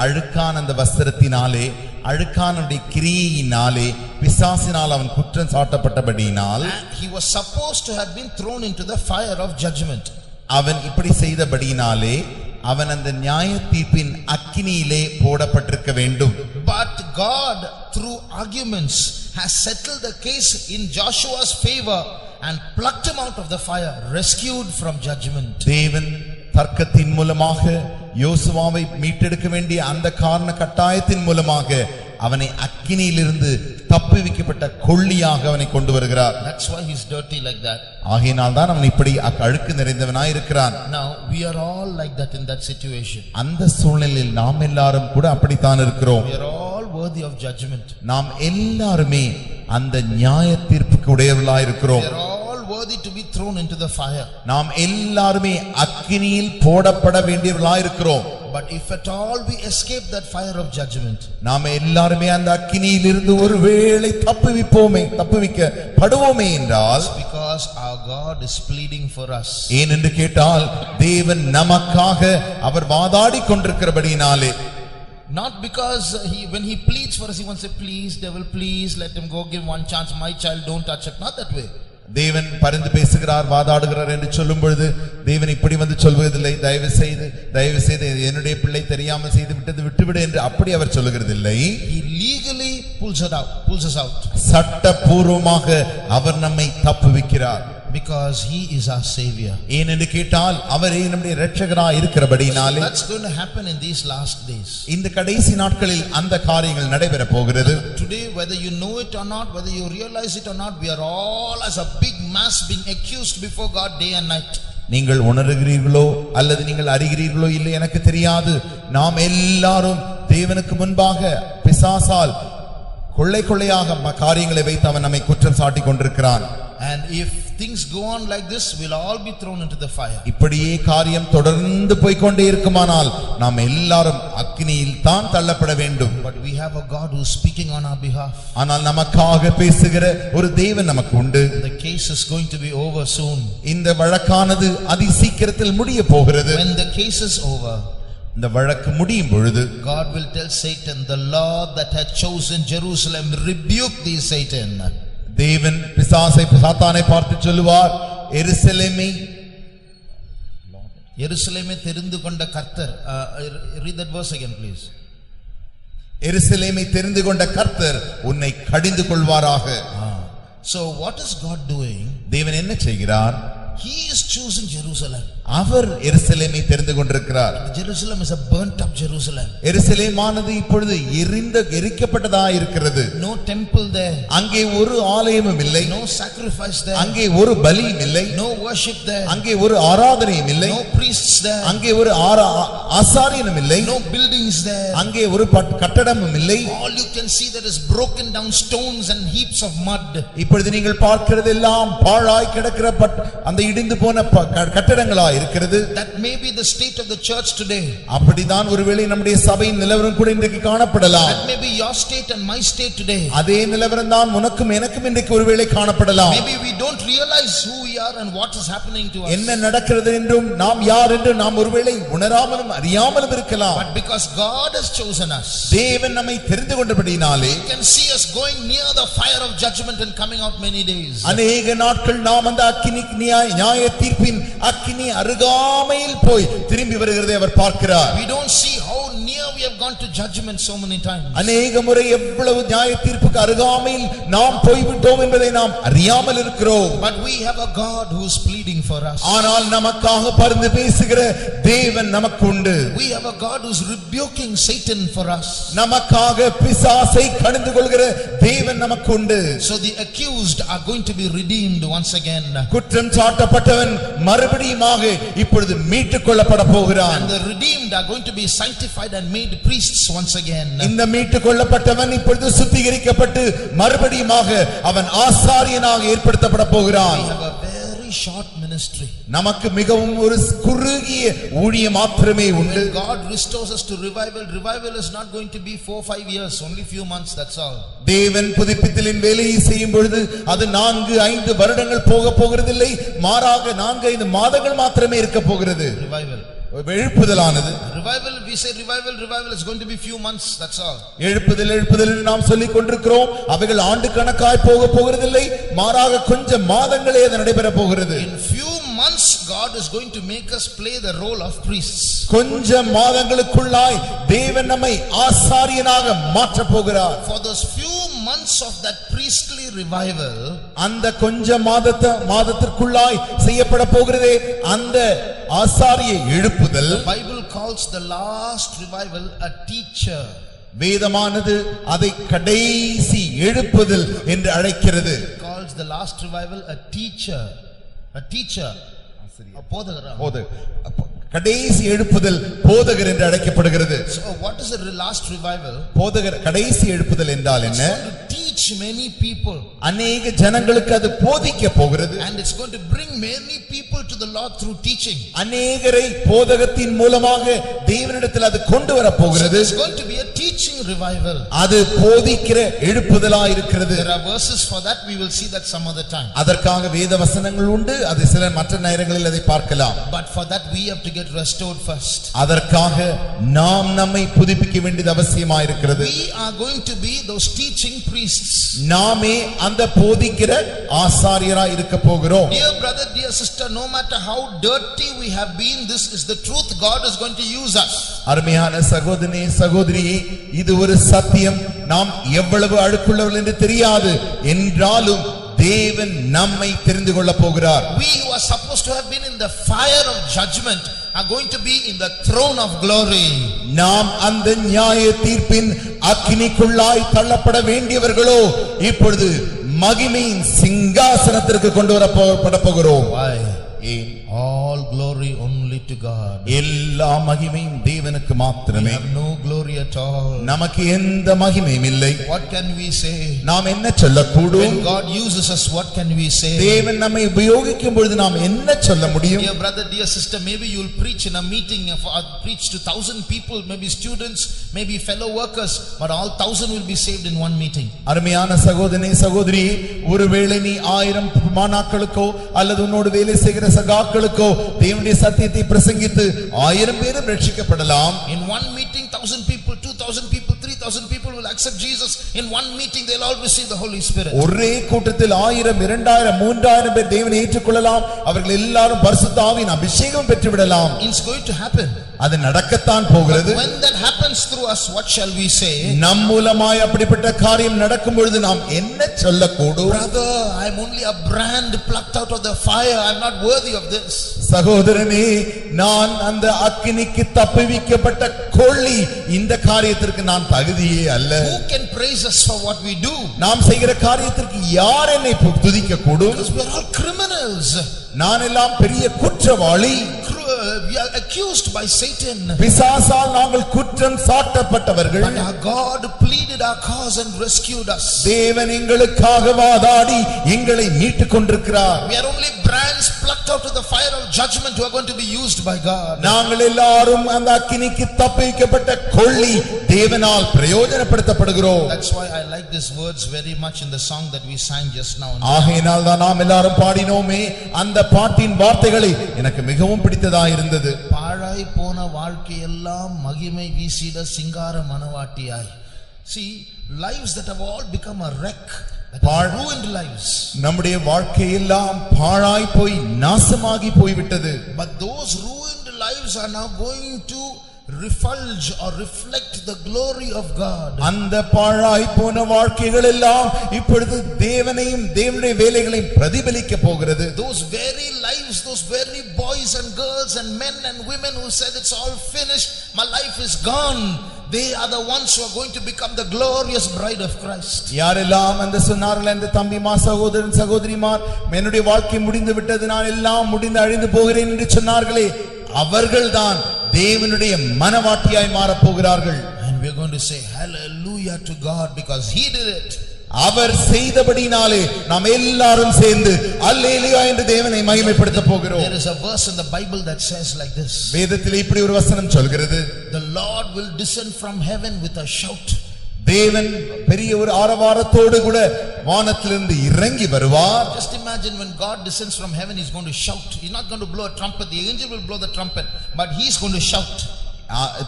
Speaker 1: அழுக்கான அந்த வஸ்திரத்தினாலே, அழுக்கான கிரியையினாலே, பிசாசினால் அவன் குற்றம் சாட்டப்பட்டபடியினால்
Speaker 2: he was supposed to have been thrown into the fire of judgment.
Speaker 1: அவன் இப்படி செய்தபடியினாலே அவன் அந்த நியாய தீர்ப்பின் அக்கினியிலே போடப்பட்டிருக்க வேண்டும்.
Speaker 2: But God, through arguments, has settled the case in Joshua's favor and plucked him out of the fire, rescued from judgment.
Speaker 1: தேவன் தர்க்கத்தின் மூலமாக யோசுவாவை மீட்டெடுக்க வேண்டிய அந்த காரண கட்டாயத்தின் மூலமாக அவனை அக்கினியிலிருந்து தப்புவிக்கப்பட்ட கொள்ளியாக அவனை கொண்டு வருகிறார்.
Speaker 2: That's why he's dirty like that.
Speaker 1: ஆகையினால் தான் அவன் இப்படி அழுக்கு நிறைந்தவனாய் இருக்கிறான்.
Speaker 2: Now we are all like that in that situation.
Speaker 1: அந்த சூழ்நிலையில் நாம் எல்லாரும் கூட அப்படித்தான் இருக்கிறோம்.
Speaker 2: We are all worthy of judgment.
Speaker 1: நாம் எல்லாருமே அந்த நியாய தீர்ப்புக்கு உடையவர்களாய் இருக்கிறோம்.
Speaker 2: We are all worthy to be thrown into the fire.
Speaker 1: நாம் எல்லாருமே அக்கினியில் போடப்பட வேண்டியவர்களாய் இருக்கிறோம்.
Speaker 2: But if at all we escape that fire of judgment,
Speaker 1: நாம் எல்லாருமே அந்த அக்கினியிலிருந்து ஒருவேளை தப்புவிக்கப்படுவோமே என்றால்,
Speaker 2: because our God is pleading for us.
Speaker 1: ஏனென்று கேட்டால் தேவன் நமக்காக அவர் வாதாடி கொண்டிருக்கிறபடியினாலே,
Speaker 2: not because when he pleads for us, he wants to say, please devil, please let him go, give one chance, my child, don't touch it. Not that way.
Speaker 1: தேவன் பரிந்து பேசுகிறார், வாதாடுகிறார் என்று சொல்லும் பொழுது தேவன் இப்படி வந்து சொல்வதில்லை, தயவு செய்து என்னுடைய பிள்ளை தெரியாமல் செய்து விட்டது விட்டுவிடு என்று அப்படி அவர் சொல்லுகிறதில்லை.
Speaker 2: He legally pulls us out.
Speaker 1: சட்டபூர்வமாக அவர் நம்மை தப்புவிக்கிறார்.
Speaker 2: Because he is our savior.
Speaker 1: ஏனென்று கேட்டால் அவரே நம்முடைய இரட்சகராய் இருக்கிறபடியினாலே.
Speaker 2: That's going to happen in these last days.
Speaker 1: இந்த கடைசி நாட்களில் அந்த காரியங்கள் நடைபெற போகிறது.
Speaker 2: Today, whether you know it or not, whether you realize it or not, we are all as a big mass being accused before God day and night.
Speaker 1: நீங்கள் உணர்கிறீர்களோ அல்லது நீங்கள் அறிகிறீர்களோ இல்லை எனக்கு தெரியாது, நாம் எல்லாரும் தேவனுக்கு முன்பாக பிசாசால் கொள்ளையாக காரியங்களை வைத்து அவன் நம்மை குற்றம் சாட்டி கொண்டிருக்கிறான்.
Speaker 2: And if things go on like this, we'll all be thrown into the fire.
Speaker 1: இப்படியே காரியம் தொடர்ந்து போய் கொண்டே இருக்குமானால் நாம் எல்லாரும் அக்கினியில் தான் தள்ளப்பட வேண்டும்.
Speaker 2: But we have a God who is speaking on our behalf.
Speaker 1: ஆனால் நமக்காக பேசுகிற ஒரு தேவன் நமக்கு உண்டு.
Speaker 2: The case is going to be over soon.
Speaker 1: இந்த வழக்கானது அதி சீக்கிரத்தில் முடிய போகிறது.
Speaker 2: When the case is over,
Speaker 1: இந்த வழக்கு முடியும் பொழுது
Speaker 2: God will tell Satan, the Lord that had chosen Jerusalem, rebuke thee, Satan.
Speaker 1: தேவன் சாத்தானை பார்த்து சொல்லுவார், எருசலேமை
Speaker 2: தெரிந்து கொண்ட கர்த்தர். Read that verse again please.
Speaker 1: எருசலேமை தெரிந்து கொண்ட கர்த்தர் உன்னை கடிந்து கொள்வாராக.
Speaker 2: So what is God doing?
Speaker 1: தேவன் என்ன செய்கிறார்?
Speaker 2: He is choosing Jerusalem.
Speaker 1: அவர் எருசலேமை தெரிந்து கொண்டிருக்கிறார்.
Speaker 2: Jerusalem is a burnt up Jerusalem.
Speaker 1: எருசலேமானது இப்பொழுது எரிக்கப்பட்டதா இருக்கிறது.
Speaker 2: No temple there.
Speaker 1: அங்கே ஒரு ஆலயமும் இல்லை.
Speaker 2: No sacrifice there.
Speaker 1: அங்கே ஒரு பலியும் இல்லை.
Speaker 2: No worship there.
Speaker 1: அங்கே ஒரு ஆராதனையும் இல்லை.
Speaker 2: No priests there.
Speaker 1: அங்கே ஒரு ஆசாரியனும் இல்லை.
Speaker 2: No buildings there.
Speaker 1: அங்கே ஒரு கட்டடமும் இல்லை.
Speaker 2: All you can see there is broken down stones and heaps of mud.
Speaker 1: இப்பொழுது நீங்கள் பார்க்கிறது எல்லாம் பாழாய் கிடக்கிற அந்த இடிந்து போன கட்டடங்களாய் இருக்கிறது.
Speaker 2: That may be the state of the church today.
Speaker 1: அப்படிதான் ஒருவேளை நம்முடைய சபையின் நிலவரம் கூட இன்றைக்கு காணப்படலாம்.
Speaker 2: That may be your state and my state today.
Speaker 1: அதே நிலவரம் தான் உனக்கும் எனக்கும் இன்றைக்கு ஒருவேளை காணப்படலாம்.
Speaker 2: Maybe we don't realize who we are and what is happening to us.
Speaker 1: என்ன நடக்கிறது என்றும் நாம் யார் என்று நாம் ஒருவேளை உணராமலும் அறியாமலும் இருக்கலாம்.
Speaker 2: But because God has chosen us,
Speaker 1: தேவன் நம்மை தெரிந்து கொண்டபடியினாலே
Speaker 2: you can see us going near the fire of judgment and coming out many days.
Speaker 1: அநேக நாட்கள் நாம் அந்த அக்கினி நியாய தீர்ப்பின் அக்கினி அருகாமையில் போய் திரும்பி வருகிறதை அவர் பார்க்கிறார்.
Speaker 2: We don't see how near we have gone to judgment so many times.
Speaker 1: அநேக முறை எவ்வளவு நியாய தீர்ப்புக்கு அருகாமையில் நாம் போய்விட்டோம் என்பதை நாம் அறியாமல் இருக்கிறோம்.
Speaker 2: But we have a God who is pleading for us.
Speaker 1: ஆனால் நமக்காக பரிந்து பேசுகிற தேவன் நமக்கு உண்டு.
Speaker 2: We have a God who is rebuking Satan for us.
Speaker 1: நமக்காக பிசாசை கடிந்து கொள்கிற தேவன் நமக்கு உண்டு.
Speaker 2: So the accused are going to be redeemed once again.
Speaker 1: குற்றம் சாட்டப்பட்டவன் மறுபடியுமாக இப்பொழுது மீட்டுக் கொள்ளப்பட போகிறான்.
Speaker 2: And the redeemed are going to be sanctified and made priests once again.
Speaker 1: இந்த மீட்டுக் கொள்ளப்பட்டவன் இப்பொழுது சுத்திகரிக்கப்பட்டு மறுபடியுமாக அவன் ஆசாரியனாக ஏற்படுத்தப்பட போகிறான்.
Speaker 2: We have a very short ministry.
Speaker 1: நமக்கு மிகவும் ஒரு குறுகிய ஊழியம் மாத்திரமே உண்டு.
Speaker 2: When God restores us to revival, revival is not going to be 4-5 years, only few months, that's all.
Speaker 1: தேவன் புதுப்பித்தலின் வேலையை செய்யும் பொழுது அது 4-5 வருடங்கள் போகிறதில்லை, மாறாக 4-5 மாதங்கள் மாத்திரமே இருக்க போகிறது.
Speaker 2: Revival.
Speaker 1: எழுப்புதலானது
Speaker 2: Revival, we say revival is going to be few months, that's all.
Speaker 1: எழுப்புதல் என்று நாம் சொல்லிக் கொண்டிருக்கிறோம். அவைகள் ஆண்டு கணக்காய் போகிறதில்லை, மாறாக கொஞ்சம் மாதங்களே அது நடைபெற போகிறது.
Speaker 2: In few months God is going to make us play the role of priests.
Speaker 1: கொஞ்சம் மாதங்களுக்குள்ளாய் தேவன் நம்மை ஆசாரியனாக மாற்ற போகிறார்.
Speaker 2: For those few months of that priestly revival,
Speaker 1: அந்த கொஞ்சம் மாதத்திற்குள்ளாய் செய்யப்பட போகிறதே அந்த ஆசாரிய எழுப்புதல்,
Speaker 2: the Bible calls the last revival a teacher.
Speaker 1: வேதமானது அதை கடைசி எழுப்புதல் என்று அழைக்கிறது.
Speaker 2: Calls the last revival a teacher.
Speaker 1: கடைசி எழுப்புதல் போதகர் என்று அழைக்கப்படுகிறது.
Speaker 2: So what is the last revival?
Speaker 1: போதகர் கடைசி எழுப்புதல் என்றால் என்ன?
Speaker 2: It's going to teach many people.
Speaker 1: அநேக ஜனங்களுக்கு அது போதிக்க போகிறது.
Speaker 2: And it's going to bring many people to the Lord through teaching.
Speaker 1: அநேகரை போதகத்தின் மூலமாக தேவனிடத்தில் அது கொண்டு வர போகிறது.
Speaker 2: It's going to be a teaching revival.
Speaker 1: அது போதிக்கிற எழுப்புதலாய் இருக்கிறது.
Speaker 2: There are verses for that, we will see that some other time.
Speaker 1: அதற்காக வேத வசனங்கள் உண்டு, அது சில மற்ற நேரங்களில் அதை பார்க்கலாம்.
Speaker 2: But for that we have to get restored first.
Speaker 1: அதற்காக நாம் நம்மை புதுப்பிக்க வேண்டியது அவசியமாயிருக்கிறது.
Speaker 2: We are going to be those teaching priests.
Speaker 1: நாமே அந்த போதிக்கிற ஆசாரியராய் இருக்க போகிறோம்.
Speaker 2: Dear brother, dear sister, no matter how dirty we have been, this is the truth. God is going to use us.
Speaker 1: அருமையான சகோதரனே சகோதரியே, இது ஒரு சத்தியம். நாம் எவ்வளவு அழுக்குள்ளவர்கள் என்று தெரியாது என்றாலும் தேவன் நம்மை தெரிந்து கொள்ள போகிறார்.
Speaker 2: We who are supposed to have been in the fire of judgment are going to be in the throne of glory.
Speaker 1: நாம் அந்த நியாய தீர்ப்பின் அக்கினிக்குள்ளாய் தள்ளப்பட வேண்டியவர்களோ இப்பொழுது மகிமையின் சிங்காசனத்திற்கு கொண்டு வரப்பட போகிறோம்.
Speaker 2: Why?
Speaker 1: ஏன்?
Speaker 2: All glory only to God.
Speaker 1: எல்லா மகிமையும் தேவனுக்கு மாத்திரமே.
Speaker 2: We have no glory at all.
Speaker 1: நமக்கு எந்த மகிமையும் இல்லை.
Speaker 2: What can we say?
Speaker 1: நாம் என்ன சொல்லக்கூடும்?
Speaker 2: When God uses us, what can we say?
Speaker 1: தேவன் நம்மை உபயோகிக்கும் பொழுது நாம் என்ன சொல்ல முடியும்?
Speaker 2: Dear brother, dear sister, maybe you will preach in a meeting, preach to 1,000 people, maybe students, maybe fellow workers, but all 1,000 will be saved in one meeting.
Speaker 1: அருமையான சகோதரனே சகோதரி, ஒருவேளை நீ 1000 மாணாக்களுக்கோ அல்லது உன்னோடு வேலை செய்கிற சகாக்களுக்கோ தேவனுடைய சத்தியத்தை பிரசங்கித்து 1000 பேரும் ரட்சிக்கப்படலாம்.
Speaker 2: In one meeting 1,000 people, 2,000 people, 3,000 people will accept Jesus. In one meeting they'll all receive the Holy Spirit.
Speaker 1: ஒரே கூட்டத்தில் 1000, 2000, 3000 பேர் தேவனை ஏற்றுக்கொள்ளலாம். அவர்கள் எல்லாரும் பரிசுத்த ஆவியின் அபிஷேகம் பெற்று விடலாம்.
Speaker 2: It's going to happen.
Speaker 1: அது நடக்கத்தான் போகிறது.
Speaker 2: When that happens through us, what shall we say?
Speaker 1: நம் மூலமாய் அப்படிப்பட்ட காரியம் நடக்கும் பொழுது நாம் என்ன சொல்லக்கூடும்?
Speaker 2: Brother, I'm only a brand plucked out of the fire. I'm not worthy of this.
Speaker 1: சகோதரனே, நான் அந்த அக்கினிக்கு தப்புவிக்கப்பட்ட கொள்ளி, இந்த காரியத்திற்கு நான் தகுதியே அல்ல.
Speaker 2: Who can praise us for what we do?
Speaker 1: நாம் செய்கிற காரியத்திற்கு யார் என்னை துதிக்க கூடும்?
Speaker 2: Because we are all criminals.
Speaker 1: நான் எல்லாம் பெரிய குற்றவாளி.
Speaker 2: We are accused by Satan.
Speaker 1: பிசாசால் நாங்கள் குற்றம் சாட்டப்பட்டவர்கள்.
Speaker 2: But our God pleaded our cause and rescued us.
Speaker 1: தேவன் எங்களுக்காக வாதாடி எங்களை மீட்டுக் கொண்டிருக்கிறார்.
Speaker 2: We are only brands plucked plucked out of the fire of judgment who are going to be used by God.
Speaker 1: நாங்கள் எல்லாரும் அந்த அக்கினிக்கு தப்பிக்கப்பட்ட கொள்ளி தேவனால் பிரயோஜனப்படுத்தப்படுகிறோம்.
Speaker 2: That's why I like these words very much in the song that we sang just now.
Speaker 1: ஆகையினால் தான் நாம் எல்லாரும் பாடினோமே அந்த பாட்டின் வார்த்தைகளை எனக்கு மிகவும் பிடித்ததாக இருந்தது.
Speaker 2: பாழாய் போன வாழ்க்கையெல்லாம் மகிமை வீசிட சிங்கார மனவாட்டியாய். See, lives that have all become a wreck, ruined lives.
Speaker 1: நம்முடைய வாழ்க்கையெல்லாம் பாழாய் போய் நாசமாகி போய்விட்டது.
Speaker 2: But those ruined lives are now going to refulge or reflect the glory of God.
Speaker 1: அந்த பாழாய் போன வாழ்க்கைகள் எல்லாம் இப்பொழுது தேவனையும் தேவனுடைய வேலைகளையும் பிரதிபலிக்க போகிறது.
Speaker 2: Those very lives, those very boys and girls and men and women who said it's all finished, my life is gone, they are the ones who are going to become the glorious bride of Christ.
Speaker 1: யாரெல்லாம் அந்த சொன்னார்கள் அந்த தம்பிமார் சகோதரன் சகோதரிமார் என்னுடைய வாழ்க்கை முடிந்து விட்டது நான் எல்லாம் முடிந்து அழிந்து போகிறேன் என்று சொன்னார்களே அவர்கள்தான் தேவனுடைய மனவாட்டியாய் மாறப் போகிறார்கள்.
Speaker 2: And we are going to say hallelujah to God because he did it.
Speaker 1: அவர் செய்தபடினாலே நாம் எல்லாரும் சேர்ந்து அல்லேலூயா என்று தேவனை மகிமைப்படுத்த போகிறோம்.
Speaker 2: There is a verse in the Bible that says like this.
Speaker 1: வேதத்தில் இப்படி ஒரு வசனம் சொல்கிறது.
Speaker 2: The Lord will descend from heaven with a shout.
Speaker 1: தேவன் பெரிய ஒரு ஆரவாரத்தோடு கூட வானத்திலிருந்து இறங்கி வருவார்.
Speaker 2: Just imagine when God descends from heaven, he's going to shout. He's not going to blow a trumpet. The angel will blow the trumpet, but he's going to shout.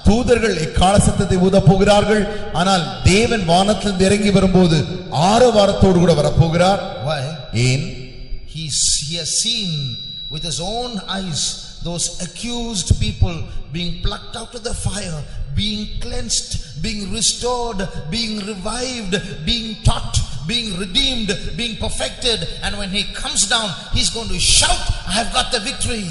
Speaker 1: தூதர்கள் எக்கால சத்தத்தை ஊத போகிறார்கள். ஆனால் தேவன் வானத்திலிருந்து இறங்கி வரும்போது ஆரவாரத்தோடு கூட வரப்போகிறார்.
Speaker 2: Why?
Speaker 1: ஏன்?
Speaker 2: He has seen with his own eyes those accused people being plucked out of the fire, being cleansed, being restored, being revived, being taught, being redeemed, being perfected, and when he comes down he's going to shout, I have got the victory.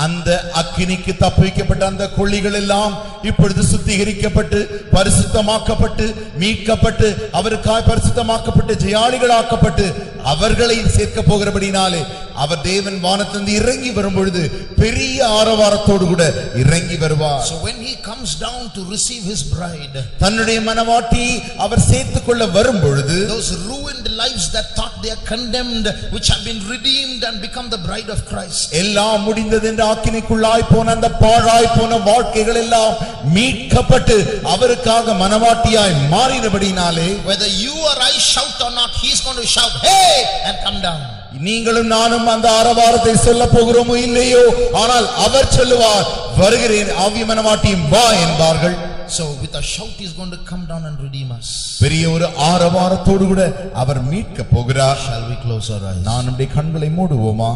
Speaker 1: அந்த அக்கினிக்கு தப்பிக்கப்பட்ட அந்த கொள்ளிகள் எல்லாம் இப்பொழுது சுத்திகரிக்கப்பட்டு பரிசுத்தமாக்கப்பட்டு மீட்கப்பட்டு அவருக்காய் பரிசுத்தமாக்கப்பட்டு ஜெயாளிகளாக்கப்பட்டு அவர்களை சேர்க்க போகிறபடினாலே அவர் தேவன் வானத்திலிருந்து இறங்கி வரும்பொழுது பெரிய ஆரவாரத்தோடு கூட இறங்கி வருவார்.
Speaker 2: So when he comes down to receive his bride,
Speaker 1: தன்னுடைய மனவாட்டி அவர் சேர்த்துக் கொள்ள வரும்பொழுது
Speaker 2: those ruined lives that thought they are condemned, which have been redeemed and become the bride of Christ,
Speaker 1: எல்லாம் முடிந்தது என்று ஆக்கினைக்குள்ளாய் போன அந்த பாழாய் போன வாழ்க்கைகள் எல்லாம் மீட்கப்பட்டு அவருக்காக மனவாட்டியாய் மாறினபடினாலே
Speaker 2: whether you or I shout or not, he is going to shout hey and come down.
Speaker 1: நீங்களும் நானும் அந்த ஆரவாரத்தை சொல்ல போகிறோமோ இல்லையோ ஆனால் அவர் சொல்லுவார் வருகிறேன் ஆவி மனவாட்டியும் வா என்பார்கள்.
Speaker 2: So with a shout he is going to come down and redeem us.
Speaker 1: பெரிய ஒரு ஆரவாரத்தோடு கூட அவர் மீட்க போகிறார்.
Speaker 2: Shall we close our eyes?
Speaker 1: நான் நம்முடைய கண்களை மூடுவோமா?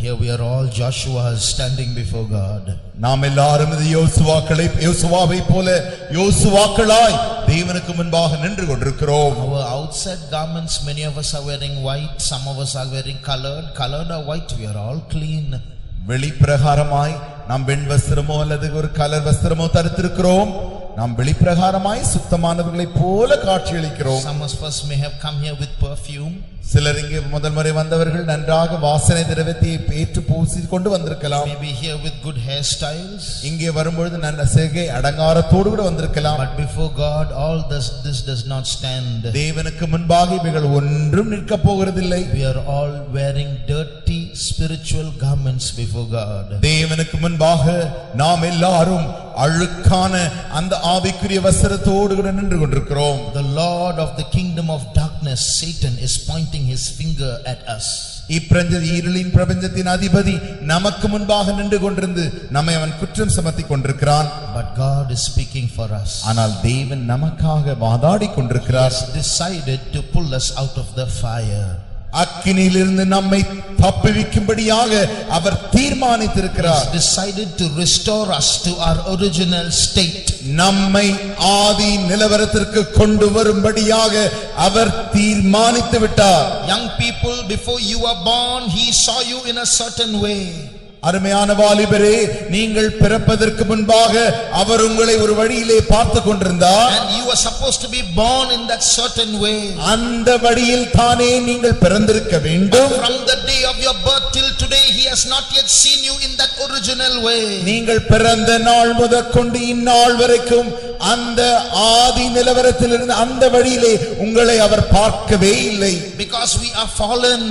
Speaker 2: Here we are all Joshuas standing before God.
Speaker 1: நாம் எல்லாரும் இந்த யோசுவாவை போல யோசுவாக்களாய் தேவனுக்கு முன்பாக நின்று கொண்டிருக்கிறோம்.
Speaker 2: Our outside garments, many of us are wearing white, some of us are wearing colored or white, we are all clean.
Speaker 1: வெளிப்பிரகாரமாய் நாம் வெண் வஸ்திரமோ அல்லது ஒரு கலர் வஸ்திரமோ தரித்திருக்கிறோம். நாம் வெளிப்பிரகாரமாய் சுத்தமானவர்களைப் போல காட்சியளிக்கிறோம்.
Speaker 2: Some of us may have come here with perfume.
Speaker 1: சிலர் இங்கே முதல் முறை வந்தவர்கள் நன்றாக வாசனை திரவியத்தை ஏற்று பூசி கொண்டு வந்திருக்கலாம்.
Speaker 2: Maybe here with good hairstyles.
Speaker 1: இங்கே வரும்பொழுது நல்ல சிகை அலங்காரத்தோடு கூட வந்திருக்கலாம்.
Speaker 2: But before God all this does not stand.
Speaker 1: தேவனுக்கு முன்பாக இவைகள் ஒன்றும் நிற்க போகிறதில்லை.
Speaker 2: We are all wearing dirty spiritual garments before God.
Speaker 1: தேவனுக்கு முன்பாக நாம் எல்லாரும் அழுக்கான அந்த ஆவிக்குரிய வஸ்திரத்தோடு கூட நின்று கொண்டிருக்கிறோம்.
Speaker 2: The Lord of the kingdom of darkness, Satan, is pointing his finger at us.
Speaker 1: இருளின் பிரபஞ்சத்தின் அதிபதி நமக்கு முன்பாக நின்று கொண்டிருந்து நம்மை அவன் குற்றம் சுமத்திக் கொண்டிருக்கிறான்.
Speaker 2: But God is speaking for us.
Speaker 1: ஆனால் தேவன் நமக்காக வாதாடி கொண்டிருக்கிறார்.
Speaker 2: He has decided to pull us out of the fire.
Speaker 1: அக்கினியிலிருந்து நம்மை தப்புவிக்கும்படியாக அவர் தீர்மானித்திருக்கிறார்.
Speaker 2: He has decided to restore us to our original state.
Speaker 1: நம்மை ஆதி நிலவரத்திற்கு கொண்டு வரும்படியாக அவர் தீர்மானித்து விட்டார்.
Speaker 2: Young people, before you were born, he saw you in a certain way.
Speaker 1: அருமையான வாலிபரே, நீங்கள் பிறப்பதற்கு முன்பாக அவர் உங்களை ஒரு வழியிலே பார்த்து கொண்டிருந்தார்.
Speaker 2: And you were supposed to be born in that certain way.
Speaker 1: அந்த வழியில் தானே நீங்கள் பிறந்திருக்க வேண்டும்.
Speaker 2: From the day of your birth till today, he has not yet seen you in that original way.
Speaker 1: நீங்கள் பிறந்த நாள் முதற்கொண்டு இந்நாள் வரைக்கும் அந்த ஆதி நிலவரத்திலிருந்து அந்த வழியிலே உங்களை அவர் பார்க்கவே இல்லை.
Speaker 2: Because we are fallen.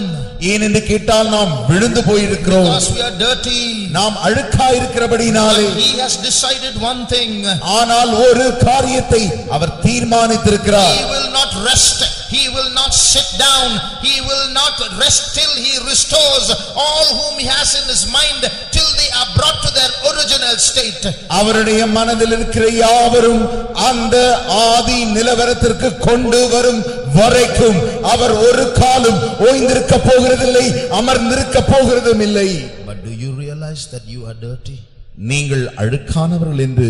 Speaker 1: ஏனென்று கேட்டால் நாம் விழுந்து போயிருக்கிறோம்.
Speaker 2: Because we are dirty.
Speaker 1: நாம் அழுக்காயிருக்கிறபடினாலே.
Speaker 2: He has decided one thing.
Speaker 1: ஆனால் ஒரு காரியத்தை அவர் தீர்மானித்திருக்கிறார்.
Speaker 2: He will not rest. He will not sit down. He will not rest till he restores all whom he has in his mind till they are brought to their original state.
Speaker 1: அவருடைய மனதில் இருக்கிற யாவரும் அந்த ஆதி நிலவரத்திற்கு கொண்டு வரும் வரைக்கும் அவர் ஒரு காலம் ஓய்ந்திருக்க போகிறதில்லை, அமர்ந்திருக்க போகிறதும் இல்லை.
Speaker 2: But do you realize that you are dirty?
Speaker 1: நீங்கள் அழுக்கானவர்கள் என்று